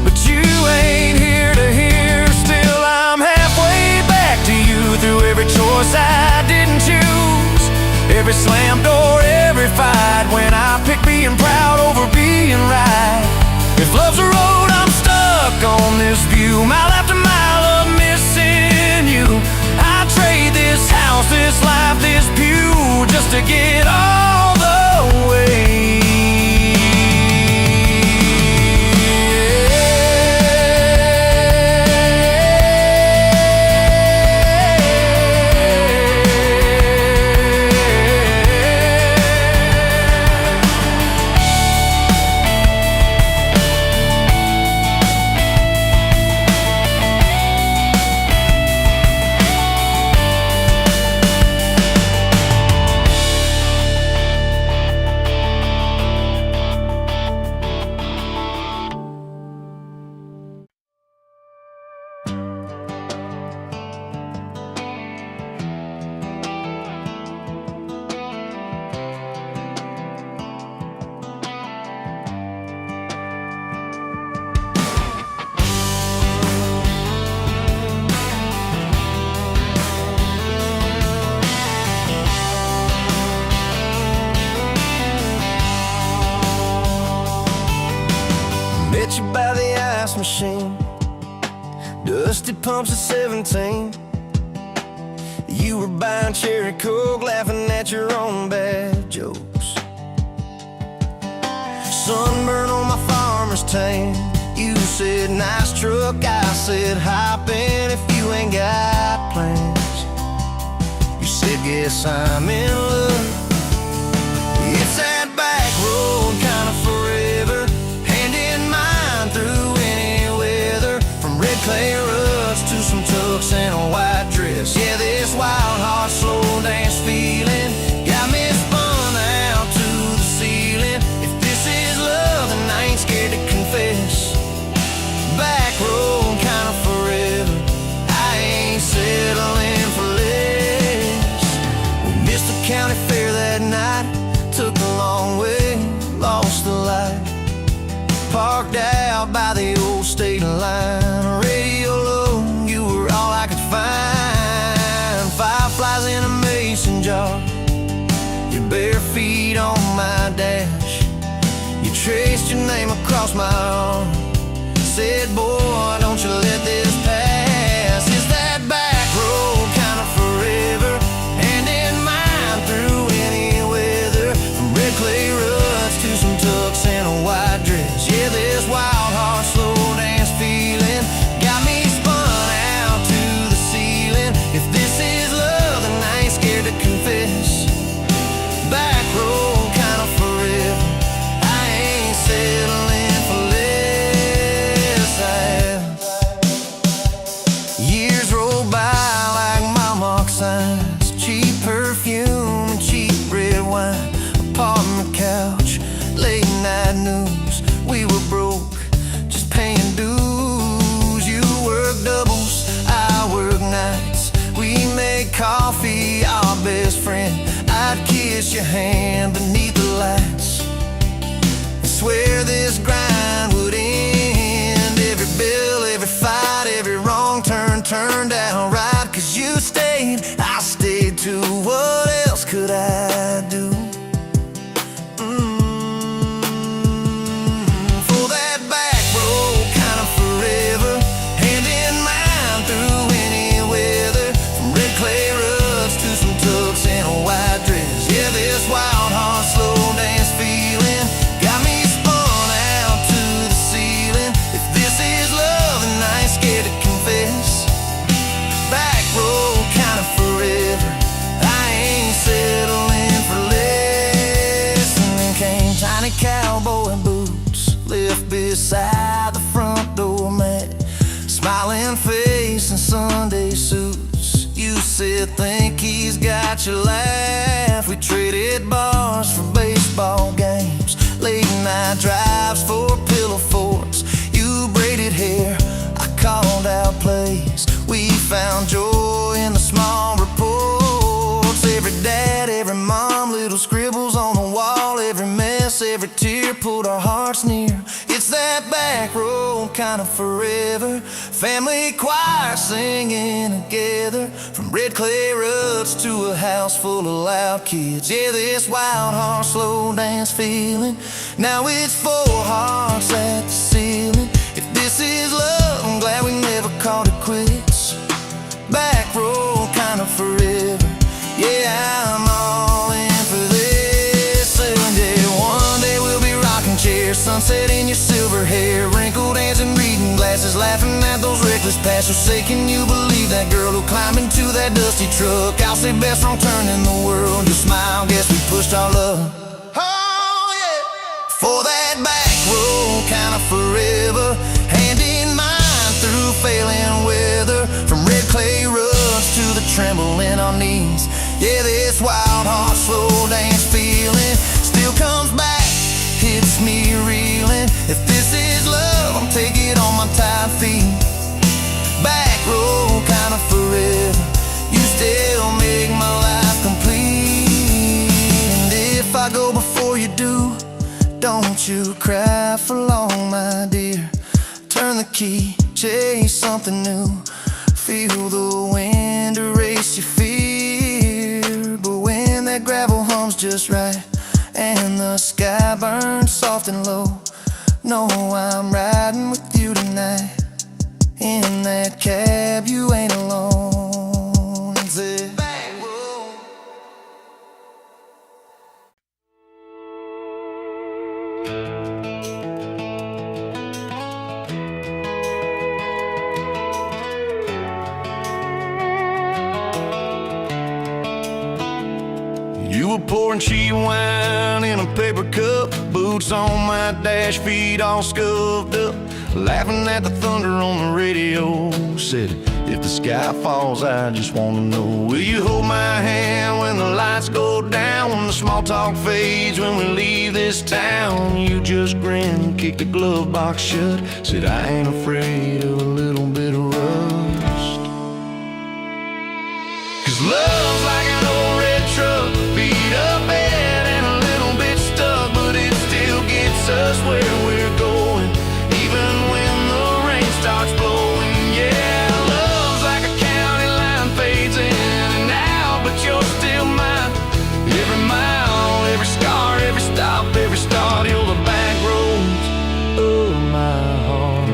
but you ain't here to hear. Still, I'm halfway back to you through every choice I didn't choose, every slam door, every fight, when I pick being proud over being right. If love's a road, I'm stuck on this view, mile after mile of missing you. I trade this house, this life, this pew, just to get all the way. Met you by the ice machine, dusty pumps at 17. You were buying cherry coke, laughing at your own bad jokes. Sunburn on my farmer's tan. You said nice truck, I said hop in if you ain't got plans. You said guess I'm in love. It's that back road kinda forever, hand in mine through any weather. From red clay ruts to some tux and a white dress. Yeah, this wild heart slow dance feeling got me spun out to the ceiling. If this is love, then I ain't scared to confess. Back road kinda forever, I ain't settling for less. We missed the county fair that night, took the long way, lost the light. Parked out by the old state line, radio low, you were all I could find. Fireflies in a mason jar, your bare feet on my dash. You traced your name across my arm, said, boy, don't you let this pass. It's that back road kinda forever, hand in mine through any weather. From red clay ruts to some tux and a white dress. Yeah, this wild heart slow dance feeling got me spun out to the ceiling. If this is love, then I ain't scared to confess. Back road kinda forever, I ain't settling for less. Years roll by like mile mark signs, cheap perfume and cheap red wine. Apartment couch, late night news. We were broke, just paying dues. You work doubles, I work nights. We make coffee, our best friend. I'd kiss your hand beneath the lights, swear this grind would end. Every bill, every fight, every wrong turn turned out right. Cause you stayed, I stayed too. What else could I do? For that back road kinda forever, hand in mine through any weather. From red clay ruts to some tux and a white dress. Yeah, this wild heart slow dance feeling got me spun out to the ceiling. If this is love, then I ain't scared to confess. Back road kinda forever, I ain't settling for less. And then came tiny cowboy boots, left beside the front door mat. Smiling face and Sunday suits. You said think he's got your laugh. We traded bars for baseball games, late night drives for pillow forts. You braided hair, I called out plays. We found joy in the small reports. Every dad, every mom, little scribbles on the wall. Every mess, every tear pulled our hearts near. It's that back road kinda forever, family choir singing together. From red clay ruts to a house full of loud kids. Yeah, this wild heart slow dance feeling, now it's four hearts at the ceiling. If this is love, I'm glad we never called it quits. Back road kinda forever, yeah, I'm all in for this. And yeah, one day we'll be rocking chairs, sunset in your silver hair, wrinkled hands and reading glasses, laughing at those reckless passions. Say, can you believe that girl who climbed into that dusty truck? I'll say best wrong turn in the world. You smile, guess we pushed our love. Oh yeah, for that back road kinda forever, hand in mine through failing weather. From red clay ruts to the tremble in our knees. Yeah, this wild heart slow dance feeling still comes back, hits me reeling. If this is love, I'm taking on my tired feet. Back road kinda forever, you still make my life complete. And if I go before you do, don't you cry for long, my dear. Turn the key, chase something new. Feel the wind erase your fear. But when that gravel hums just right and the sky burns soft and low, know I'm riding with you tonight. In that cab, you ain't alone. Back were pouring cheap wine in a paper cup, boots on my dash, feet all scuffed up, laughing at the thunder on the radio. Said, if the sky falls, I just wanna know, will you hold my hand when the lights go down, when the small talk fades, when we leave this town? You just grinned, kicked the glove box shut, said, I ain't afraid of a little bit of rust. 'Cause love's like an old red truck, beat up bad and a little bit stuck, but it still gets us where we're going, even when the rain starts blowing. Yeah, love's like a county line, fades in and out, but you're still mine. Every mile, every scar, every stop, every start, you're the back roads of my heart.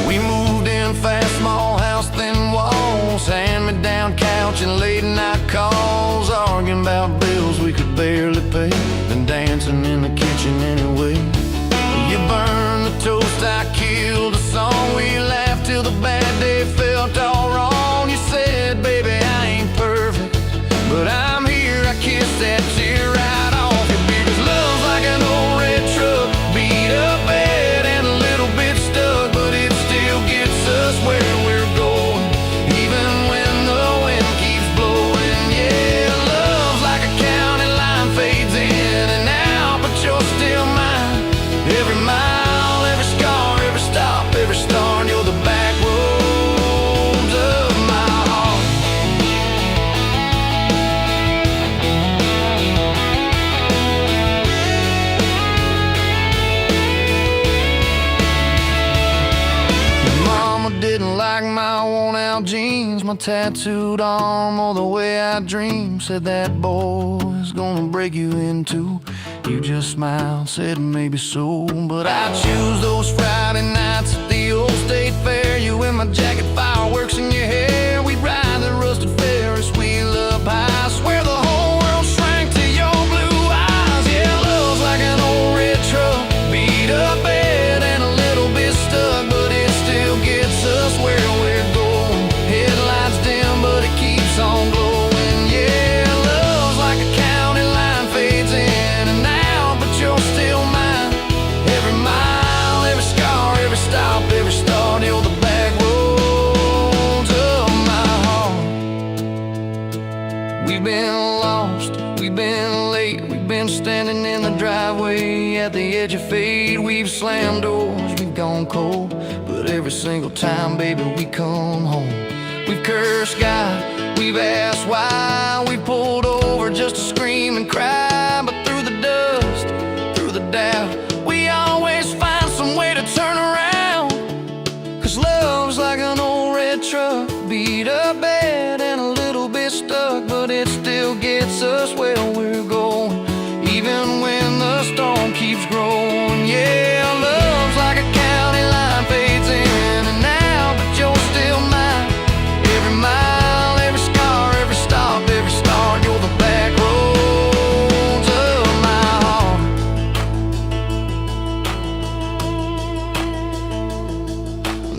We moved in fast, small house, thin walls, hand-me-down couch and late night calls, arguing about bills we could barely pay, then dancing in the kitchen anyway. You burned the toast, I killed the song, we laughed till the bad day felt all wrong. You said, baby, I ain't perfect, but I'm here, I kissed that tear right off your beard. 'Cause love's like an old red truck, beat up bad and a little bit stuck, but it still gets us where we're going, even when the wind keeps blowing. Yeah, love's like a county line, fades in and out, but you're still mine. Every mile, every scar, every stop, every start, you're the back roads of my heart. Mama didn't like my worn-out jeans, my tattooed arm, or the way I dream. Said that boy's gonna break you in two. You just smiled, said maybe so, but I choose those Friday nights at the old state fair. You in my jacket, fireworks in your hair. We ride the rusted Ferris wheel up high. Swear the whole world shrank to your blue eyes. Yeah, love's like an old red truck, beat up bad and a little bit stuck, but it still gets us where we're going. Headlights dim, but it keeps on glowing. Yeah, love's like a county line, fades in and out, but you're still mine. Every mile, every scar, every stop, every start, you're the back roads of my heart. We've been lost, we've been late, we've been standing in the driveway at the edge of fate. We've slammed doors, we've gone cold, but every single time, baby, we come home. We've cursed God, we've asked why, we pulled over just to scream and cry, but through the dust, through the doubt, we always find some way to turn around. 'Cause love's like an old red truck, beat up bad and a little bit stuck, but it still gets us where we're going, even when the storm keeps growing. Yeah, love's like a county line, fades in and out, but you're still mine. Every mile, every scar, every stop, every start, you're the back roads of my heart.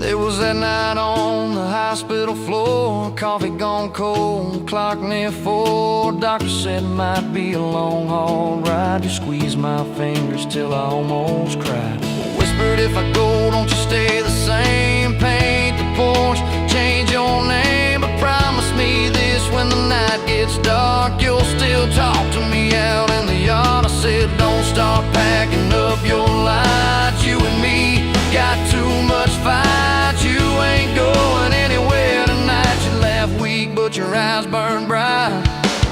There was that night on the hospital floor, coffee gone cold, clock near 4. Doctor said it might be a long haul ride. You squeezed my fingers till I almost cried. Whispered, if I go, don't you stay the same. Paint the porch, change your name, but promise me this, when the night gets dark, you'll still talk to me out in the yard. I said, don't start packing up your lights. You and me got too much fight. You ain't going anywhere tonight. You laugh weak, but your eyes burn bright.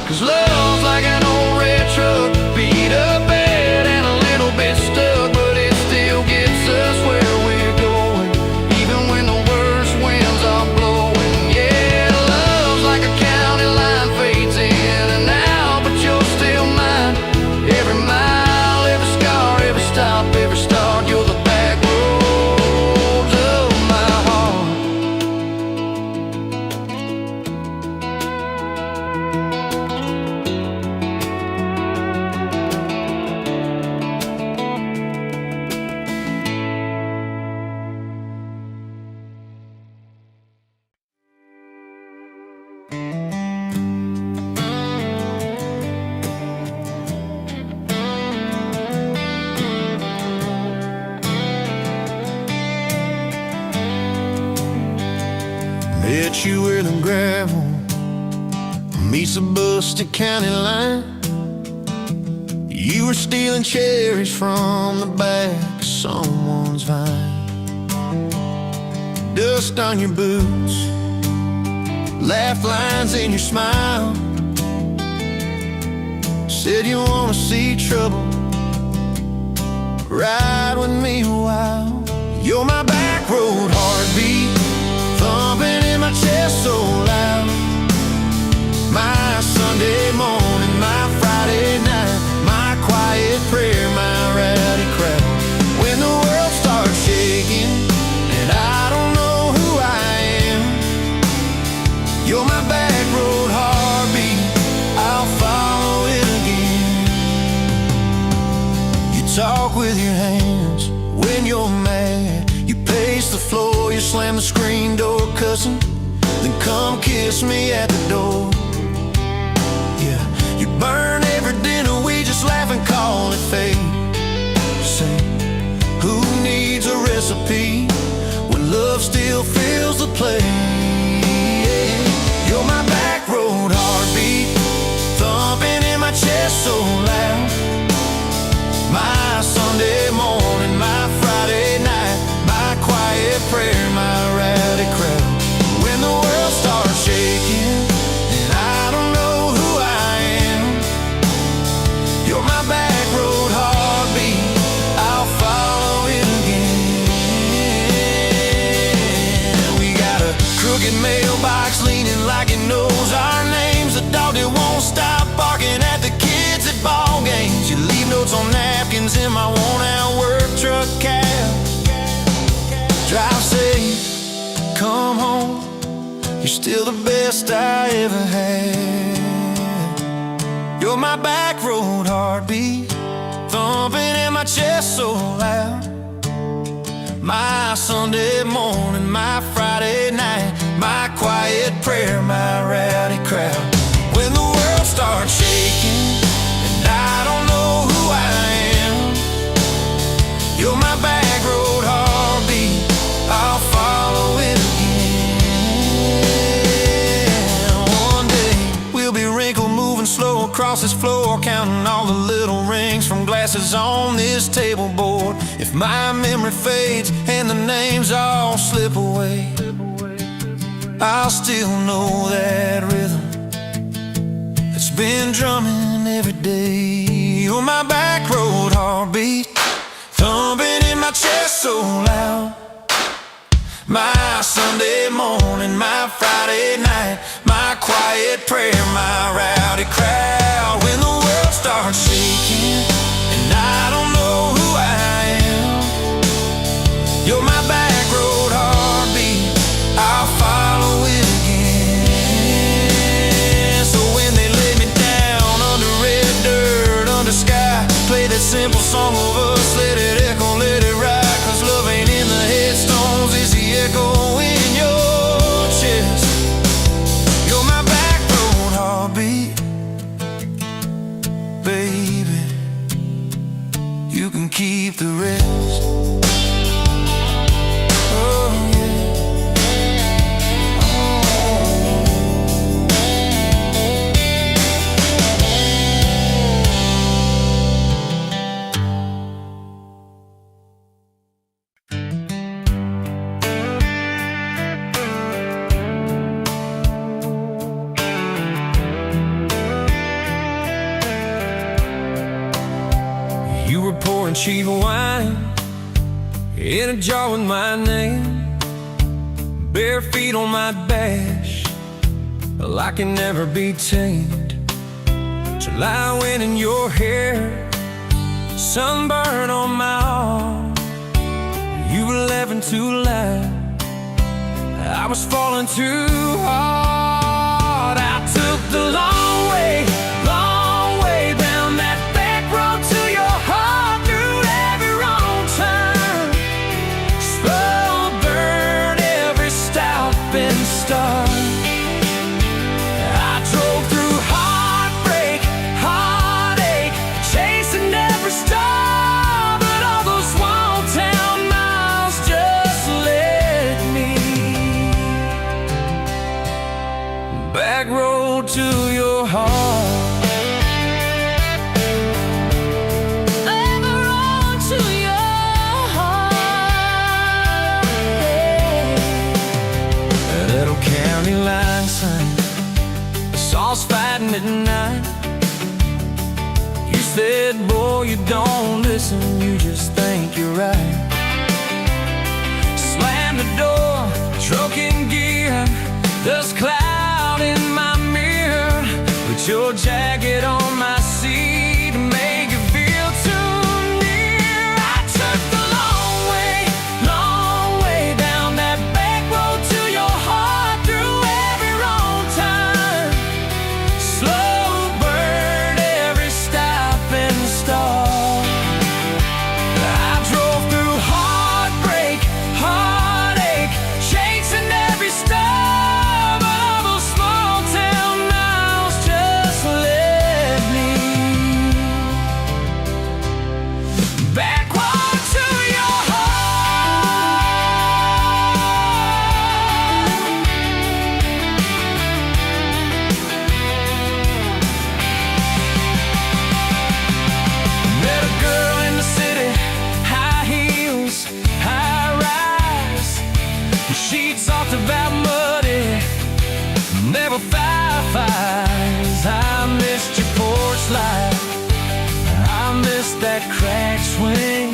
'Cause love's like an old red truck, beat up bad and a little bit stuck, but it still gets us where we're going, even when the worst winds are blowing. Yeah, love's like a county line, fades in and out, but you're still mine. Every mile, every scar, every stop, every start, you're the back met you where the gravel meets the Busted County line. You were stealing cherries from the back of someone's vine. Dust on your boots, laugh lines in your smile. Said you wanna see trouble, ride with me a while. You're my back road heartbeat, thumping in my chest so loud. My Sunday morning, my Friday night, my quiet prayer, my rowdy crowd. When the world starts shaking and I don't know who I am, you're my back road heartbeat, I'll follow it again. You talk with your hands when you're mad, you pace the floor, you slam the screen door cussing, then come kiss me at the door. Yeah, you burn every dinner, we just laugh and call it fate. Say, who needs a recipe when love still fills the plate? You're my back road heartbeat, thumping in my chest so loud. My Sunday morning, my Friday night, my quiet prayer, my rowdy crowd. When the world starts shaking and I don't know who I am, you're my back road heartbeat, I'll follow it again. We got a crooked mailbox leaning like it knows our names, a dog that won't stop barking at the kids at ball games. You leave notes on napkins in my worn-out work truck cab. Drive safe, come home, you're still the best I ever had. You're my back road heartbeat, thumping in my chest so loud. My Sunday morning, my Friday night, my quiet prayer, my rowdy crowd. When the world starts shaking and I don't know who I am, you're my back road heartbeat, I'll follow it again. One day we'll be wrinkled, moving slow across this floor, counting all the little rings from glasses on this table board. If my memory fades and the names all slip away, I'll still know that rhythm that's been drumming every day. You're my back road heartbeat, thumping in my chest so loud. My Sunday morning, my Friday night, my quiet prayer, my rowdy crowd. When the world starts shaking and I don't know who I am, you're my back road heartbeat, I'll follow it again. So when they lay me down under red dirt, under sky, play that simple song of us, let it echo, let it ride. Cause love ain't in the headstones, it's the echo in your chest. You're my back road heartbeat, baby, you can keep the rest. Oh yeah. You were pouring cheap wine in a jar with my name, bare feet on my dash, well, I can never be tamed. Till I went in your hair, sunburn on my arm. You were laughing too loud, I was falling too hard. I took the long way down that back road to your heart, through every wrong turn, slow burn every stop and start. I drove through heartbreak, heartache, chasing every star, but all those small town miles just led me person you just think you're right. Slam the door, truck in gear, dust cloud in my mirror. Put your jacket on my seat, make it feel too near. I took the long way down that back road to your heart, through every wrong turn, slow burn every stop and start. I drove through heartbreak, heartache, chasing every star of a small town miles just led me backward to your Met a girl in the city, high heels, high rise. She talked about muddy, never fireflies. I missed your porch light, I missed that cracked swing.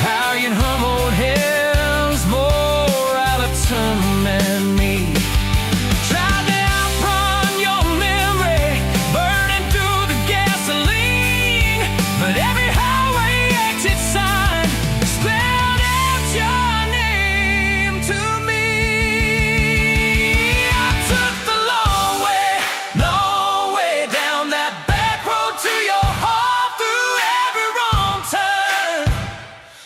How you'd hum old hymns more out of tune than me. Tried to outrun your memory, burning through the gasoline, but every highway exit sign spelled out your name to me. I took the long way down that back road to your heart, through every wrong turn,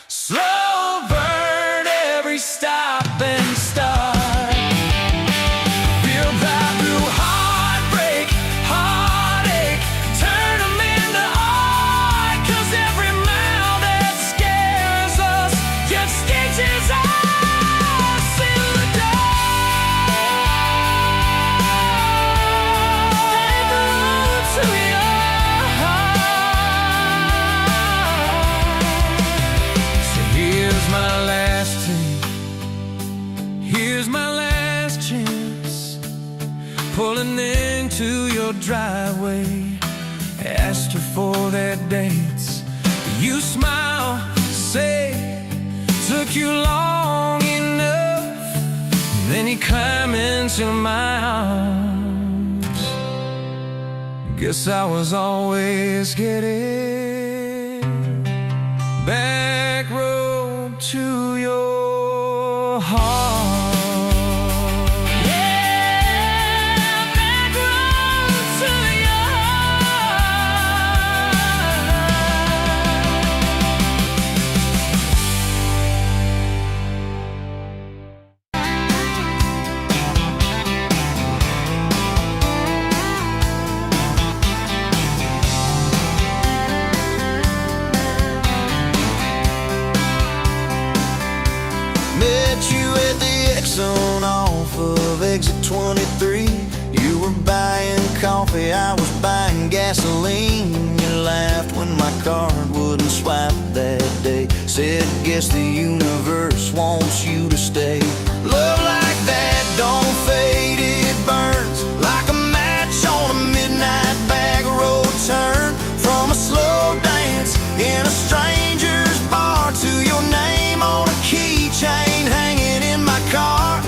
slow burn every stop and start. Feel right through heartbreak, heartache, turn them into art. 'Cause every mile that scares us just stitches us in the dark. To your heart. So here's my last tape, here's my last chance, pulling into your driveway. Asked her for their dates, you smile, say, took you long enough. Then you climb into my arms. Guess I was always getting back road to your heart. Yeah, back road to your Met you at the Exxon off of exit 23. You were buying coffee, I was buying gasoline. You laughed when my card wouldn't swipe that day. Said, guess the universe wants you to stay. Love like that don't fade, it burns like a match on a midnight back road turn. From a slow dance in a stranger's bar to your name on a keychain hanging in my car.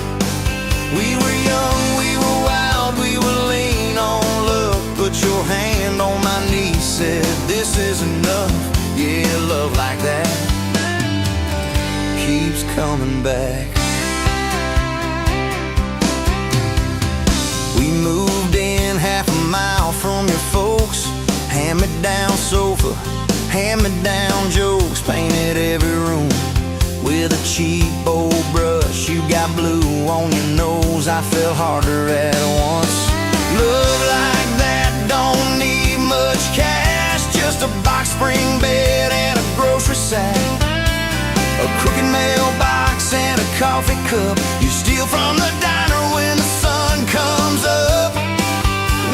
We were young, we were wild, we were lean on love. Put your hand on my knee, said this is enough. Yeah, love like that keeps coming back. We moved in half a mile from your folks. Hand-me-down sofa, hand-me-down jokes. Painted every room with a cheap old brush. You got blue on your nose, I fell harder at once. Love like that don't need much cash, just a box spring bed and a grocery sack, a crooked mailbox and a coffee cup. You steal from the diner when the sun comes up.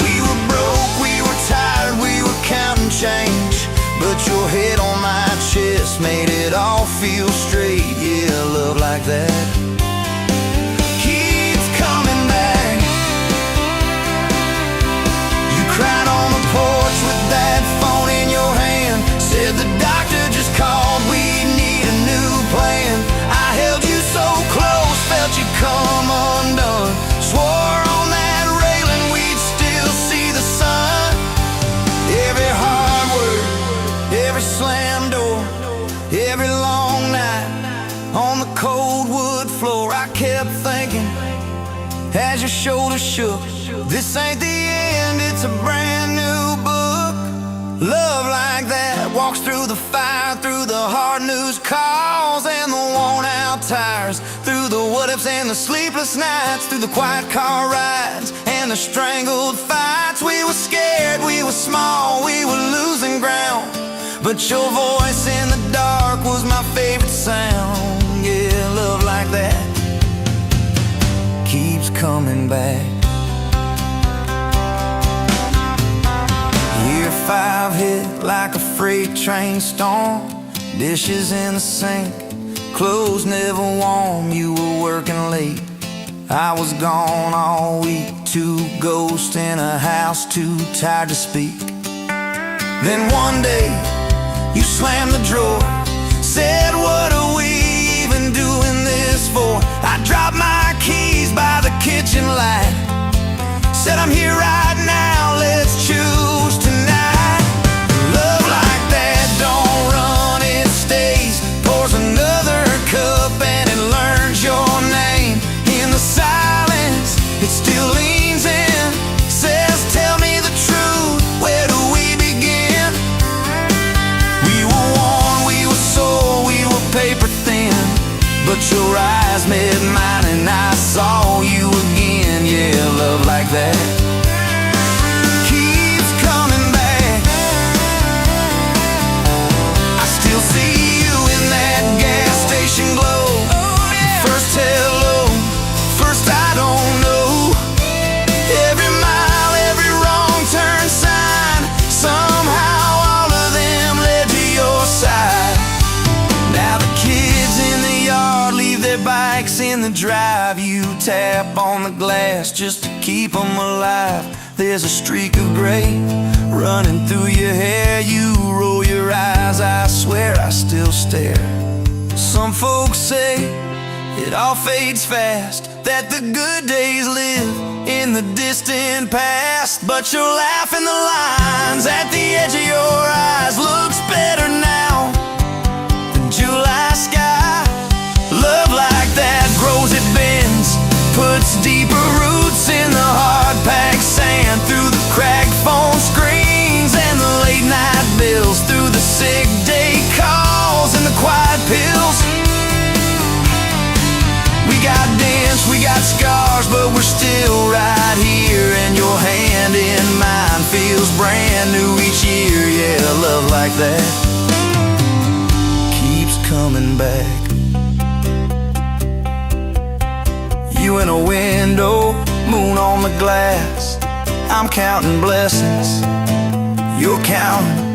We were broke, we were tired, we were counting change, but your head on my chest made it all feel straight. Yeah, love like that keeps coming back. You cried on the porch with that phone in your hand, said the doctor I kept thinking as your shoulders shook. This ain't the end, it's a brand new book. Love like that walks through the fire, through the hard news calls and the worn out tires, through the what ifs and the sleepless nights, through the quiet car rides and the strangled fights. We were scared, we were small, we were losing ground, but your voice in the dark was my favorite sound. Yeah, love like that keeps coming back. Year 5 hit like a freight train storm. Dishes in the sink, clothes never warm. You were working late, I was gone all week. 2 ghosts in a house, too tired to speak. Then one day you slammed the drawer, said, what are we even doing this for? I dropped my keys by the kitchen light, said, I'm here right now, let's choose tonight. Love like that don't run, it stays. Pours another cup and it learns your name. In the silence, it still leans in, says, tell me the truth, where do we begin? We were worn, we were sore, we were paper thin, but your eyes met mine and I saw you again. Yeah, love like that keeps coming back. I still see you in that gas station glow. First hello, first I don't know. Every mile, every wrong turn sign, somehow all of them led to your side. Now the kids in the yard leave their bikes in the drive. You tap on the glass just to keep them alive. There's a streak of gray running through your hair. You roll your eyes, I swear I still stare. Some folks say it all fades fast, that the good days live in the distant past. But your laugh in the lines at the edge of your eyes looks better now than July sky. Love like that grows, it bends, puts deeper roots in the hard-packed sand, through the cracked phone screens and the late-night bills, through the sick day calls and the quiet pills. We got dents, we got scars, but we're still right here, and your hand in mine feels brand new each year. Yeah, love like that keeps coming back. You in a window, moon on the glass, I'm counting blessings, you're counting